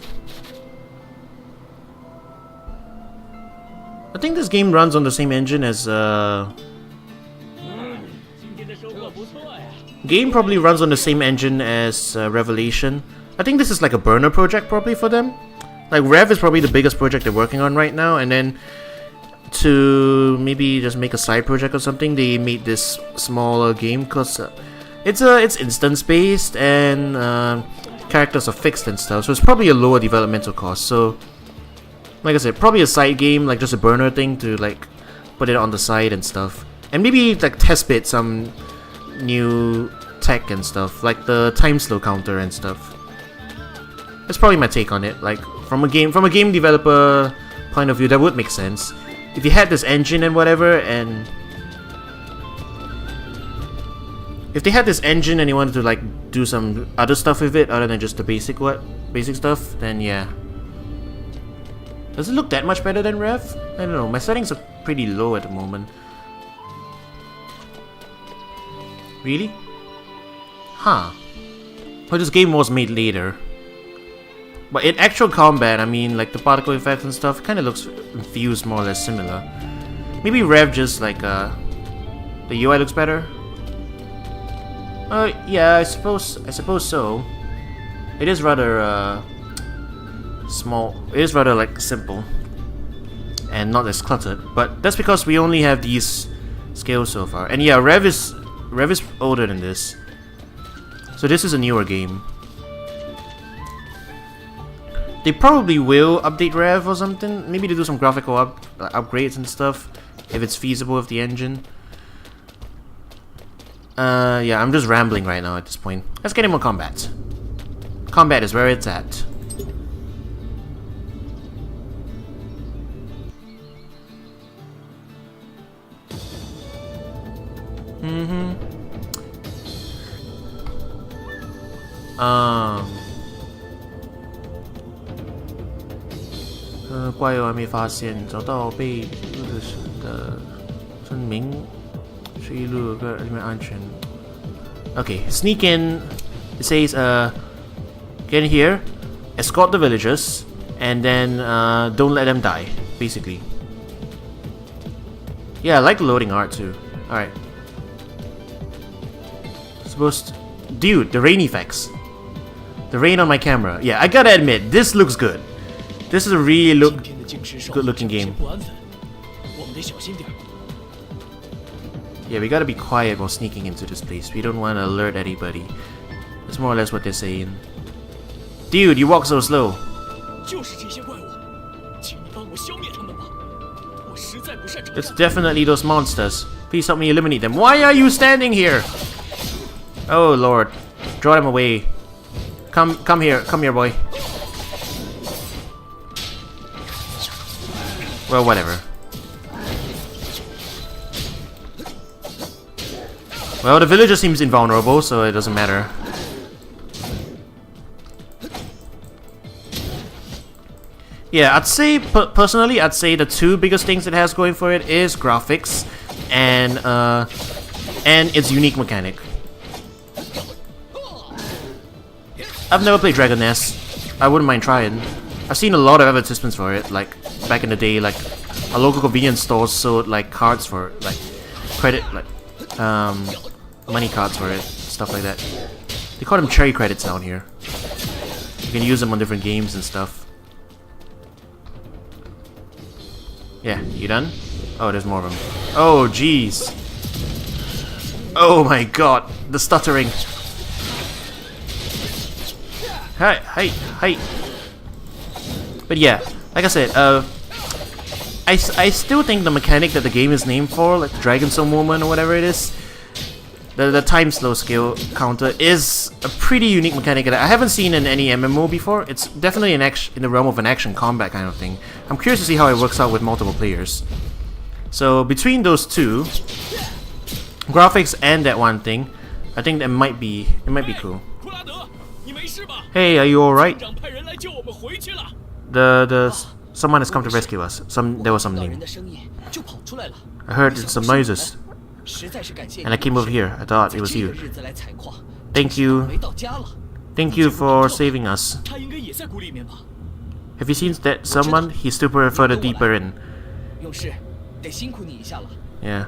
I think this game runs on the same engine as game probably runs on the same engine as Revelation. I think this is like a burner project probably for them. Like Rev is probably the biggest project they're working on right now, and then to maybe just make a side project or something, they made this smaller game because it's instance based and characters are fixed and stuff, so it's probably a lower developmental cost. So like I said, probably a side game, like just a burner thing to like put it on the side and stuff, and maybe like test bit some new tech and stuff, like the time slow counter and stuff. That's probably my take on it. Like from a game developer point of view, that would make sense if you had this engine and whatever, and if they had this engine and you wanted to like do some other stuff with it other than just the basic stuff, then yeah. Does it look that much better than Rev? I don't know, my settings are pretty low at the moment. Really? Huh. Well, this game was made later. But in actual combat, I mean, like the particle effects and stuff, kind of looks infused more or less similar. Maybe Rev just like, the UI looks better? Yeah, I suppose so. It is rather, small. It is rather like simple and not as cluttered, but that's because we only have these scales so far. And yeah, Rev is older than this, so this is a newer game. They probably will update Rev or something. Maybe they do some graphical upgrades and stuff if it's feasible with the engine. Yeah, I'm just rambling right now at this point. Let's get in more combat. Combat is where it's at.怪物还没发现，找到被录的证明，是一路个里面安全。Okay, sneak in. It says, get in here, escort the villagers, and then don't let them die, basically. Yeah, I like the loading art too. Alright. Dude, the rain effects. The rain on my camera. Yeah, I gotta admit, this looks good. This is a really good looking game. Yeah, we gotta be quiet while sneaking into this place. We don't want to alert anybody. That's more or less what they're saying. Dude, you walk so slow. It's definitely those monsters. Please help me eliminate them. Why are you standing here? Oh lord. Draw them away. Come here, boy. Well, whatever. Well, the villager seems invulnerable, so it doesn't matter. Yeah, I'd say, personally, I'd say the two biggest things it has going for it is graphics and its unique mechanic. I've never played Dragon Nest. I wouldn't mind trying. I've seen a lot of advertisements for it, like back in the day, like a local convenience store sold like cards for it, like credit, like money cards for it, stuff like that. They call them cherry credits down here. You can use them on different games and stuff. Yeah, you done? Oh, there's more of them. Oh, jeez. Oh my god, the stuttering. Hi. But yeah, like I said, I still think the mechanic that the game is named for, like the Dragon Soul moment or whatever it is, the time slow skill counter is a pretty unique mechanic that I haven't seen in any MMO before. It's definitely in the realm of an action combat kind of thing. I'm curious to see how it works out with multiple players. So between those two, graphics and that one thing, I think that might be cool. Hey, are you alright? Someone has come to rescue us. There was something. I heard some noises, and I came over here. I thought it was you. Thank you for saving us. Have you seen that someone? He's still further deeper in. Yeah.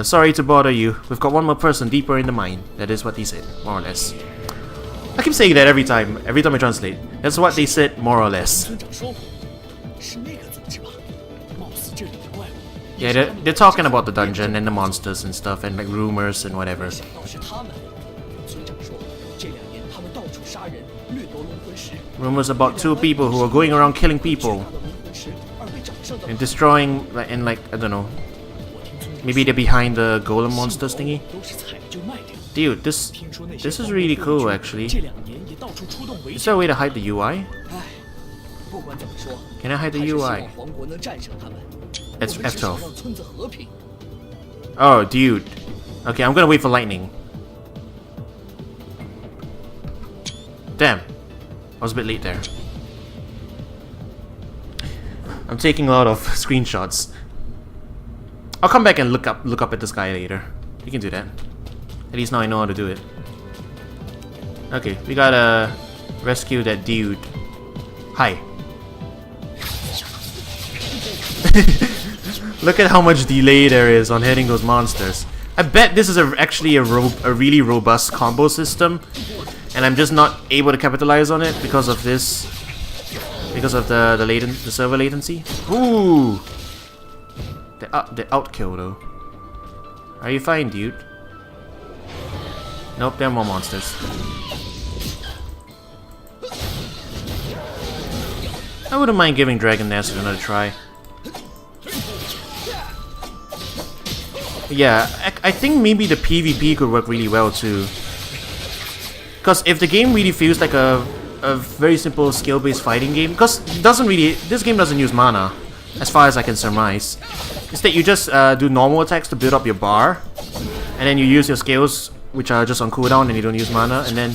Sorry to bother you. We've got one more person deeper in the mine. That is what he said, more or less. I keep saying that every time I translate. That's what they said, more or less. Yeah, they're talking about the dungeon and the monsters and stuff, and like rumors and whatever. Rumors about two people who are going around killing people and destroying, like, and like, I don't know. Maybe they're behind the golem monsters thingy. Dude, this is really cool actually. Is there a way to hide the UI? Can I hide the UI? It's F12. Oh, dude. Okay, I'm gonna wait for lightning. Damn. I was a bit late there. I'm taking a lot of screenshots. I'll come back and look up at this guy later. You can do that. At least now I know how to do it. Okay, we gotta rescue that dude. Hi. Look at how much delay there is on hitting those monsters. I bet this is actually a really robust combo system, and I'm just not able to capitalize on it because of this, because of the server latency. Ooh, the outkill though. Are you fine, dude? Nope, there are more monsters. I wouldn't mind giving Dragon Nest another try. Yeah, I think maybe the PvP could work really well too. Because if the game really feels like a very simple skill-based fighting game, because this game doesn't use mana, as far as I can surmise. Instead, you just do normal attacks to build up your bar, and then you use your skills, which are just on cooldown, and you don't use mana, and then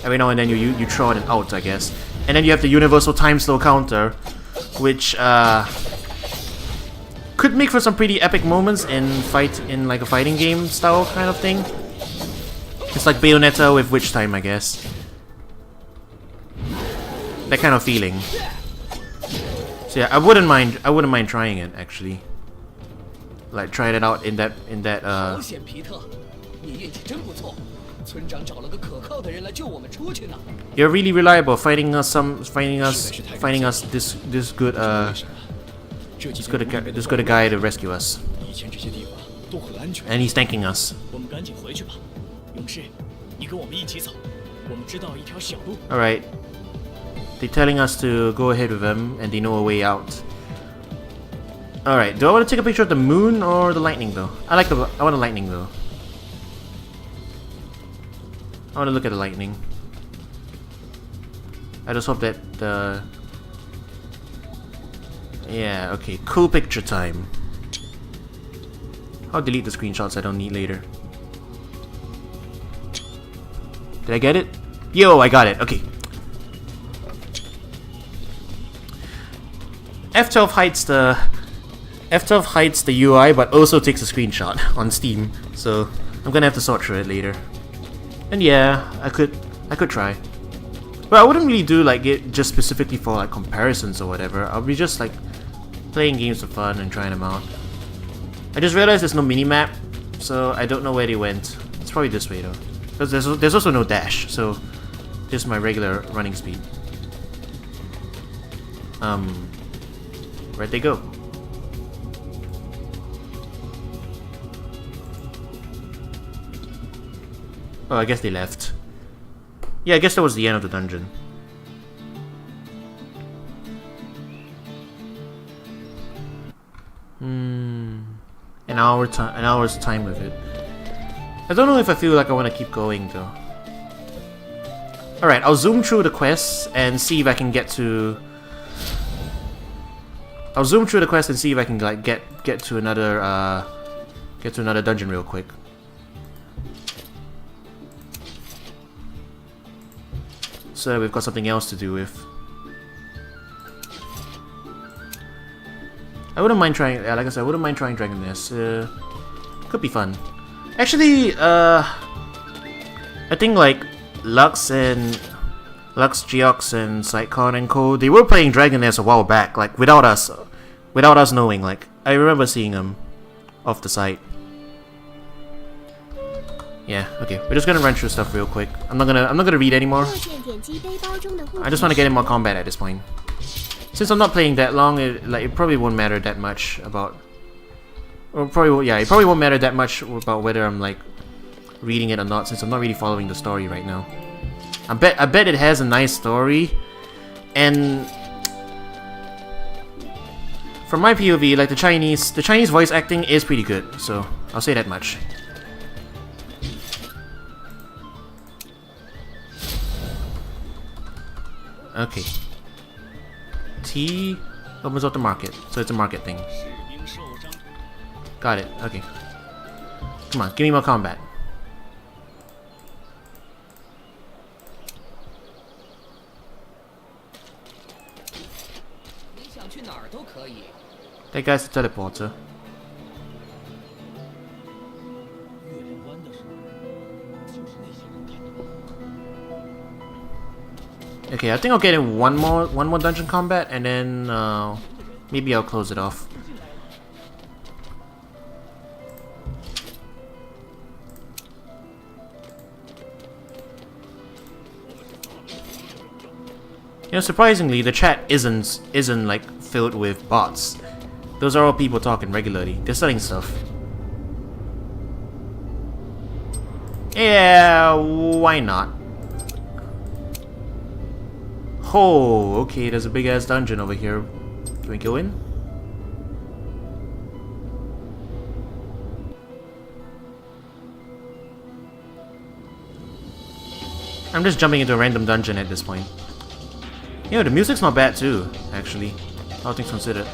every now and then you throw it out, I guess. And then you have the universal time slow counter, which could make for some pretty epic moments in like a fighting game style kind of thing. It's like Bayonetta with witch time, I guess. That kind of feeling. So yeah, I wouldn't mind trying it actually. Like try it out in that
好险，皮特，你运气真不错，村长找了个可靠的人来救我们出去呢。
You're really reliable finding us this good a guy to rescue us.
以前这些地方都很安全。
And he's thanking us.
我们赶紧回去吧，勇士，你跟我们一起走，我们知道一条小路。
Alright. They're telling us to go ahead with them, and they know a way out. Alright, do I want to take a picture of the moon or the lightning though? I want the lightning though. I want to look at the lightning. I just hope that the... Yeah, okay, cool picture time. I'll delete the screenshots I don't need later. Did I get it? Yo, I got it, okay. F12 hides the UI, but also takes a screenshot on Steam, so I'm gonna have to sort through it later. And yeah, I could try, but I wouldn't really do like it just specifically for like comparisons or whatever. I'll be just like playing games for fun and trying them out. I just realized there's no mini map, so I don't know where they went. It's probably this way though, because there's also no dash, so this is my regular running speed. Where'd they go? Oh, I guess they left. Yeah, I guess that was the end of the dungeon. An hour's time with it. I don't know if I feel like I want to keep going though. Alright, I'll zoom through the quests and see if I can get to... I'll zoom through the quest and see if I can like get to another dungeon real quick. So we've got something else to do with. I wouldn't mind trying. Like I said, I wouldn't mind trying Dragon Nest. Could be fun. Actually, I think like Lux, Geox, and Sidecon and Co. They were playing Dragon Nest a while back, like without us knowing. Like I remember seeing them off the site. Yeah, okay. We're just gonna run through stuff real quick. I'm not gonna read anymore. I just want to get in more combat at this point. Since I'm not playing that long, it probably won't matter that much about. Or it probably won't matter that much about whether I'm like reading it or not, since I'm not really following the story right now. I bet it has a nice story, and from my POV, like the Chinese voice acting is pretty good. So I'll say that much. Okay. T opens up the market, so it's a market thing. Got it. Okay. Come on, give me more combat. That guy's a teleporter. Okay, I think I'll get in one more dungeon combat, and then maybe I'll close it off. You know, surprisingly, the chat isn't like filled with bots. Those are all people talking regularly. They're selling stuff. Yeah, why not? Oh, okay, there's a big ass dungeon over here. Can we go in? I'm just jumping into a random dungeon at this point. You know, the music's not bad too, actually. All things considered.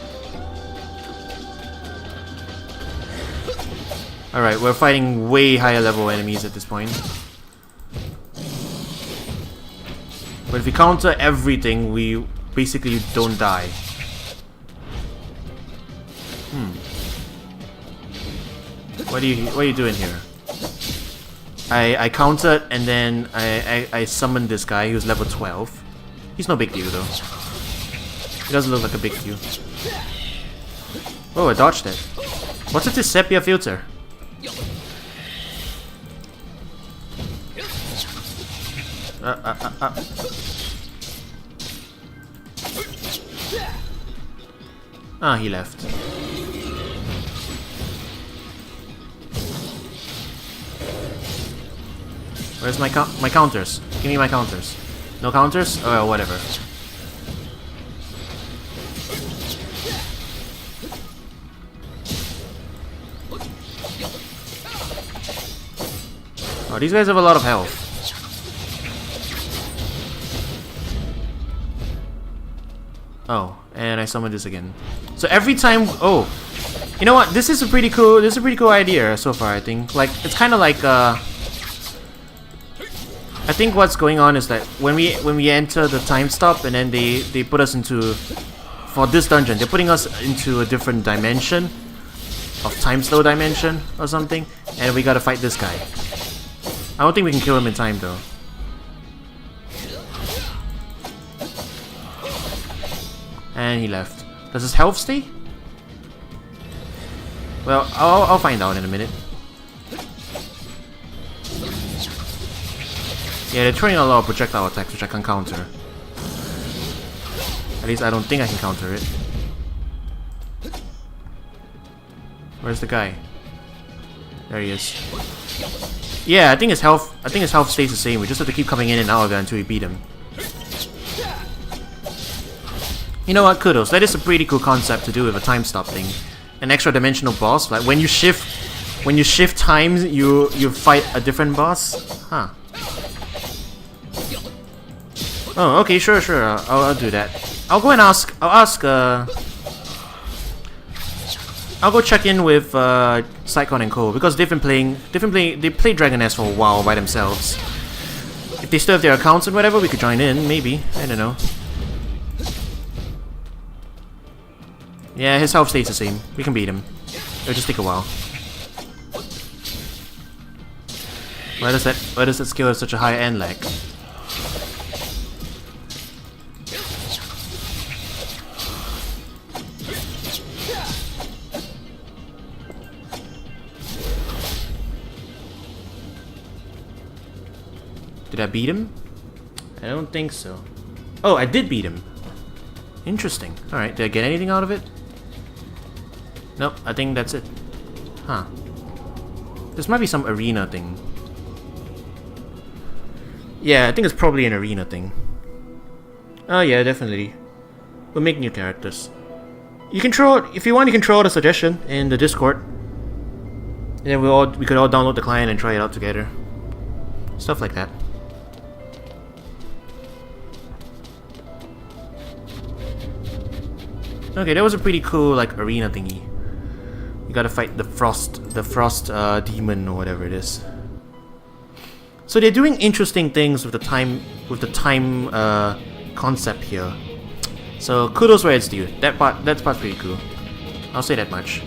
Alright, we're fighting way higher level enemies at this point. But if we counter everything, we basically don't die. What are you doing here? I countered and then I summoned this guy who's level 12. He's no big deal though. He doesn't look like a big deal. Oh, I dodged it. What's with this sepia filter? Ah, he left. Where's my counters? Give me my counters. No counters? Oh, whatever. Oh, these guys have a lot of health. Oh, and I summoned this again. So every time, oh, you know what? This is a pretty cool idea so far. I think, like, it's kind of like I think what's going on is that when we enter the time stop and then they put us into, for this dungeon, they're putting us into a different dimension of time slow dimension or something, and we gotta fight this guy. I don't think we can kill him in time though. And he left. Does his health stay? Well, I'll find out in a minute. Yeah, they're throwing a lot of projectile attacks which I can counter. At least I don't think I can counter it. Where's the guy? There he is. Yeah, I think his health stays the same. We just have to keep coming in and out of it until we beat him. You know what, kudos. That is a pretty cool concept to do with a time stop thing. An extra dimensional boss. Like when you shift times, you fight a different boss. Huh. Oh, okay, sure. I'll do that. I'll go and ask. I'll go check in with Psychon and Co, because they've been playing. They played Dragon Nest for a while by themselves. If they still have their accounts and whatever, we could join in. Maybe, I don't know. Yeah, his health stays the same. We can beat him. It'll just take a while. Why does that skill have such a high end lag? Did I beat him? I don't think so. Oh, I did beat him. Interesting. Alright, did I get anything out of it? Nope, I think that's it. Huh. This might be some arena thing. Yeah, I think it's probably an arena thing. Oh yeah, definitely. We'll make new characters. You can throw out, if you want, you can throw out a suggestion in the Discord. And then we could all download the client and try it out together. Stuff like that. Okay, that was a pretty cool like arena thingy. You gotta fight the frost demon or whatever it is. So they're doing interesting things with the time concept here. So kudos where it's due. That part's pretty cool. I'll say that much.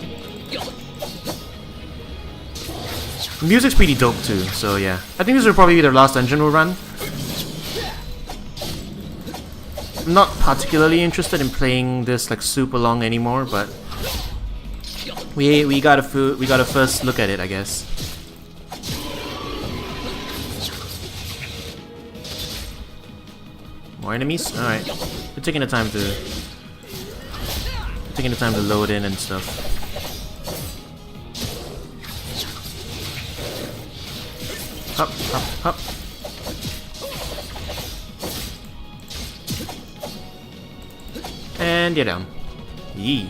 The music's pretty dope too. So yeah, I think this will probably be the last dungeon we'll run. I'm not particularly interested in playing this like super long anymore, but we gotta first look at it, I guess. More enemies? All right, we're taking the time to load in and stuff. Hop, hop, hop. And you're down. Yee.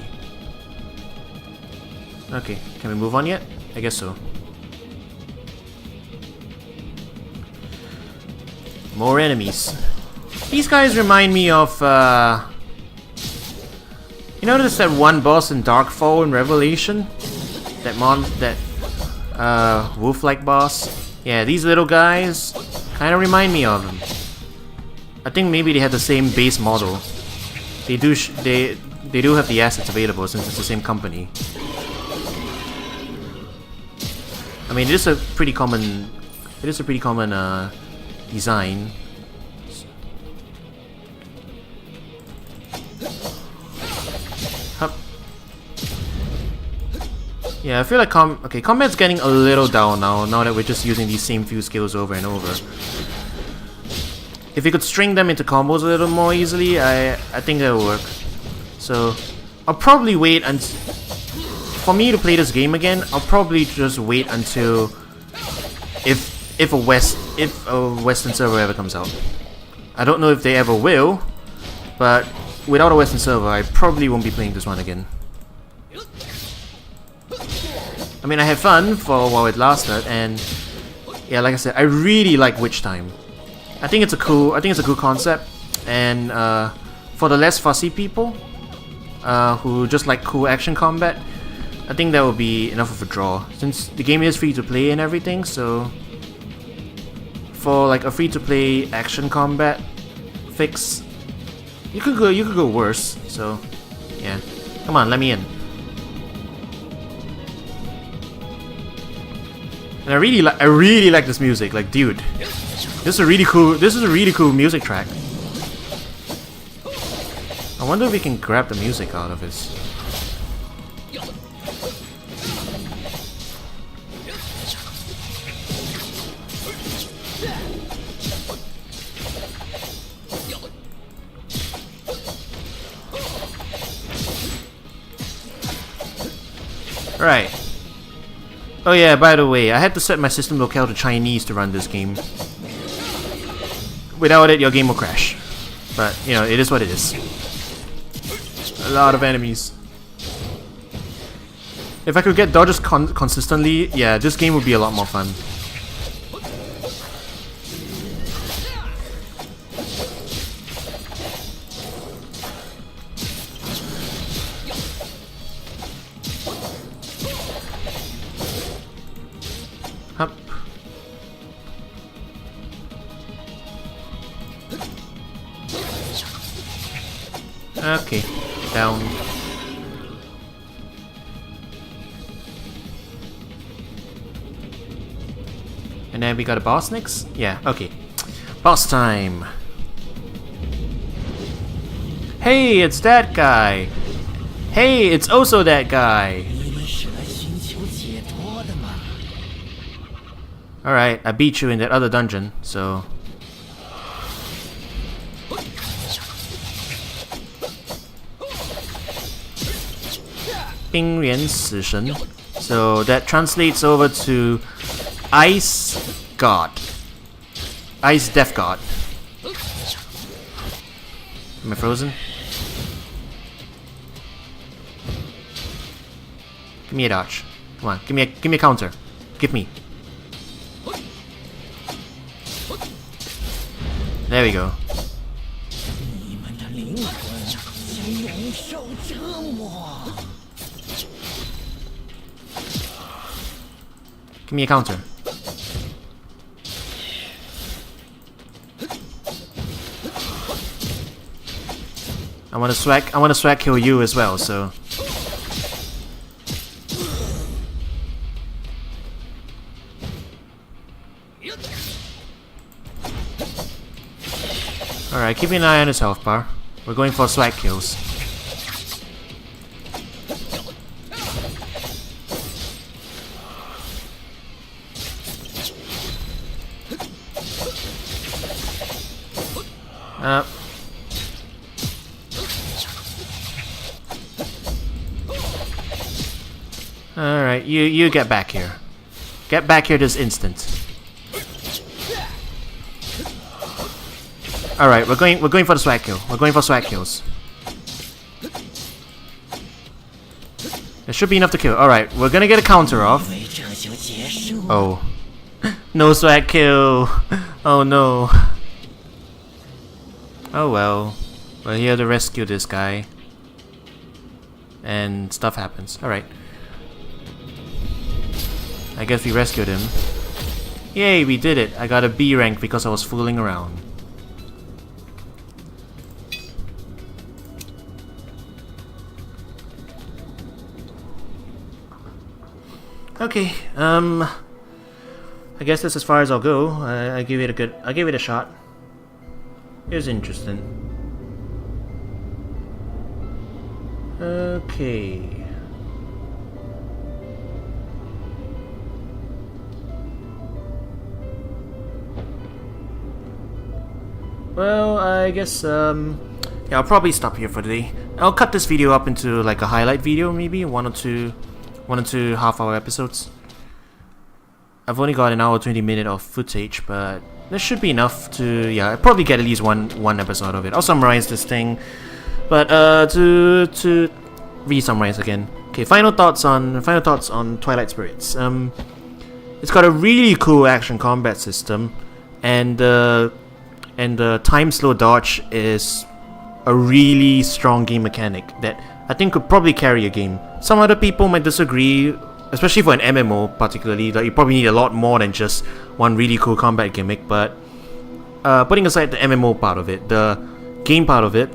Okay, can we move on yet? I guess so. more enemies. These guys remind me of, you notice that one boss in Darkfall in Revelation? That wolf-like boss? Yeah, these little guys kind of remind me of them. I think maybe they have the same base model. They do have the assets available since it's the same company. I mean, it is a pretty common design. Hup. Yeah, I feel like combat's getting a little down now that we're just using these same few skills over and over. If we could string them into combos a little more easily, I think that would work. So, I'll probably wait until... For me to play this game again, I'll probably just wait until... If a Western server ever comes out. I don't know if they ever will, but without a Western server, I probably won't be playing this one again. I mean, I had fun for while it lasted, and... Yeah, like I said, I really like Witch Time. I think it's a cool concept, and for the less fussy people who just like cool action combat, I think that will be enough of a draw. Since the game is free to play and everything, so for like a free to play action combat fix, you could go worse. So yeah, come on, let me in. And I really like this music. Like, dude. This is a really cool music track. I wonder if we can grab the music out of this. Right. Oh yeah, by the way, I had to set my system locale to Chinese to run this game. Without it, your game will crash. But, you know, it is what it is. A lot of enemies. If I could get dodges consistently, yeah, this game would be a lot more fun. Hup. Okay, down. And then we got a boss next? Yeah, okay. Boss time! Hey, it's that guy! Hey, it's also that guy! Alright, I beat you in that other dungeon, so... Bing Yuan Si Shen. So that translates over to Ice God. Ice Death God. Am I frozen? Give me a dodge. Come on, give me a counter. Give me. There we go. Give me a counter. I want to swag kill you as well, so. Alright, keep an eye on his health bar. We're going for swag kills. Alright, you get back here. Get back here this instant. Alright, we're going for the swag kill. We're going for swag kills. There should be enough to kill. Alright, we're gonna get a counter off. Oh. No swag kill. Oh no. Oh well. We're here to rescue this guy. And stuff happens. Alright. I guess we rescued him. Yay, we did it. I got a B rank because I was fooling around. Okay, I guess that's as far as I'll go. I gave it a shot. It was interesting. Okay. Well, I guess, yeah, I'll probably stop here for today. I'll cut this video up into like a highlight video, maybe one or two half-hour episodes. I've only got an hour 20 minutes of footage, but this should be enough to, yeah, I'll probably get at least one episode of it. I'll summarize this thing, but to re-summarize again. Okay, final thoughts on Twilight Spirits. It's got a really cool action combat system, and the time slow dodge is a really strong game mechanic that I think could probably carry a game. Some other people might disagree, especially for an MMO particularly, that you probably need a lot more than just one really cool combat gimmick, but putting aside the MMO part of it, the game part of it,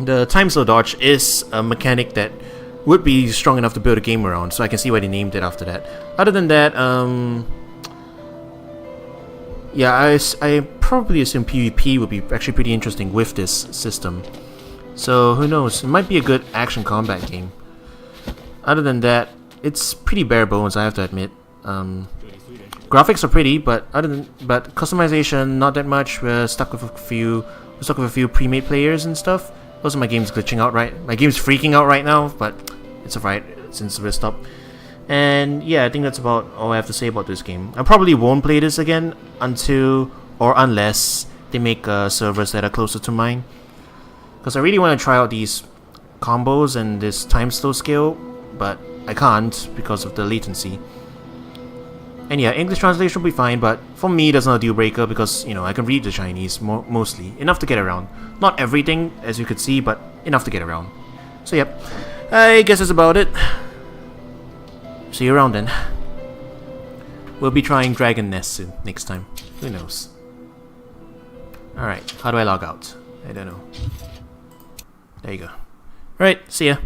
the time slow dodge is a mechanic that would be strong enough to build a game around, so I can see why they named it after that. Other than that, yeah, I probably assume PvP would be actually pretty interesting with this system. So who knows? It might be a good action combat game. Other than that, it's pretty bare bones, I have to admit. Graphics are pretty, but customization not that much. We're stuck with a few pre-made players and stuff. Also, my game's glitching out my game's freaking out right now, but it's alright since we're stopped. And yeah, I think that's about all I have to say about this game. I probably won't play this again unless they make servers that are closer to mine. Because I really want to try out these combos and this time slow scale, but I can't because of the latency. And yeah, English translation will be fine, but for me that's not a deal breaker because, you know, I can read the Chinese mostly. Enough to get around. Not everything, as you could see, but enough to get around. So yep, I guess that's about it. See you around then. We'll be trying Dragon Nest soon, next time. Who knows? Alright, how do I log out? I don't know. There you go. Alright, see ya.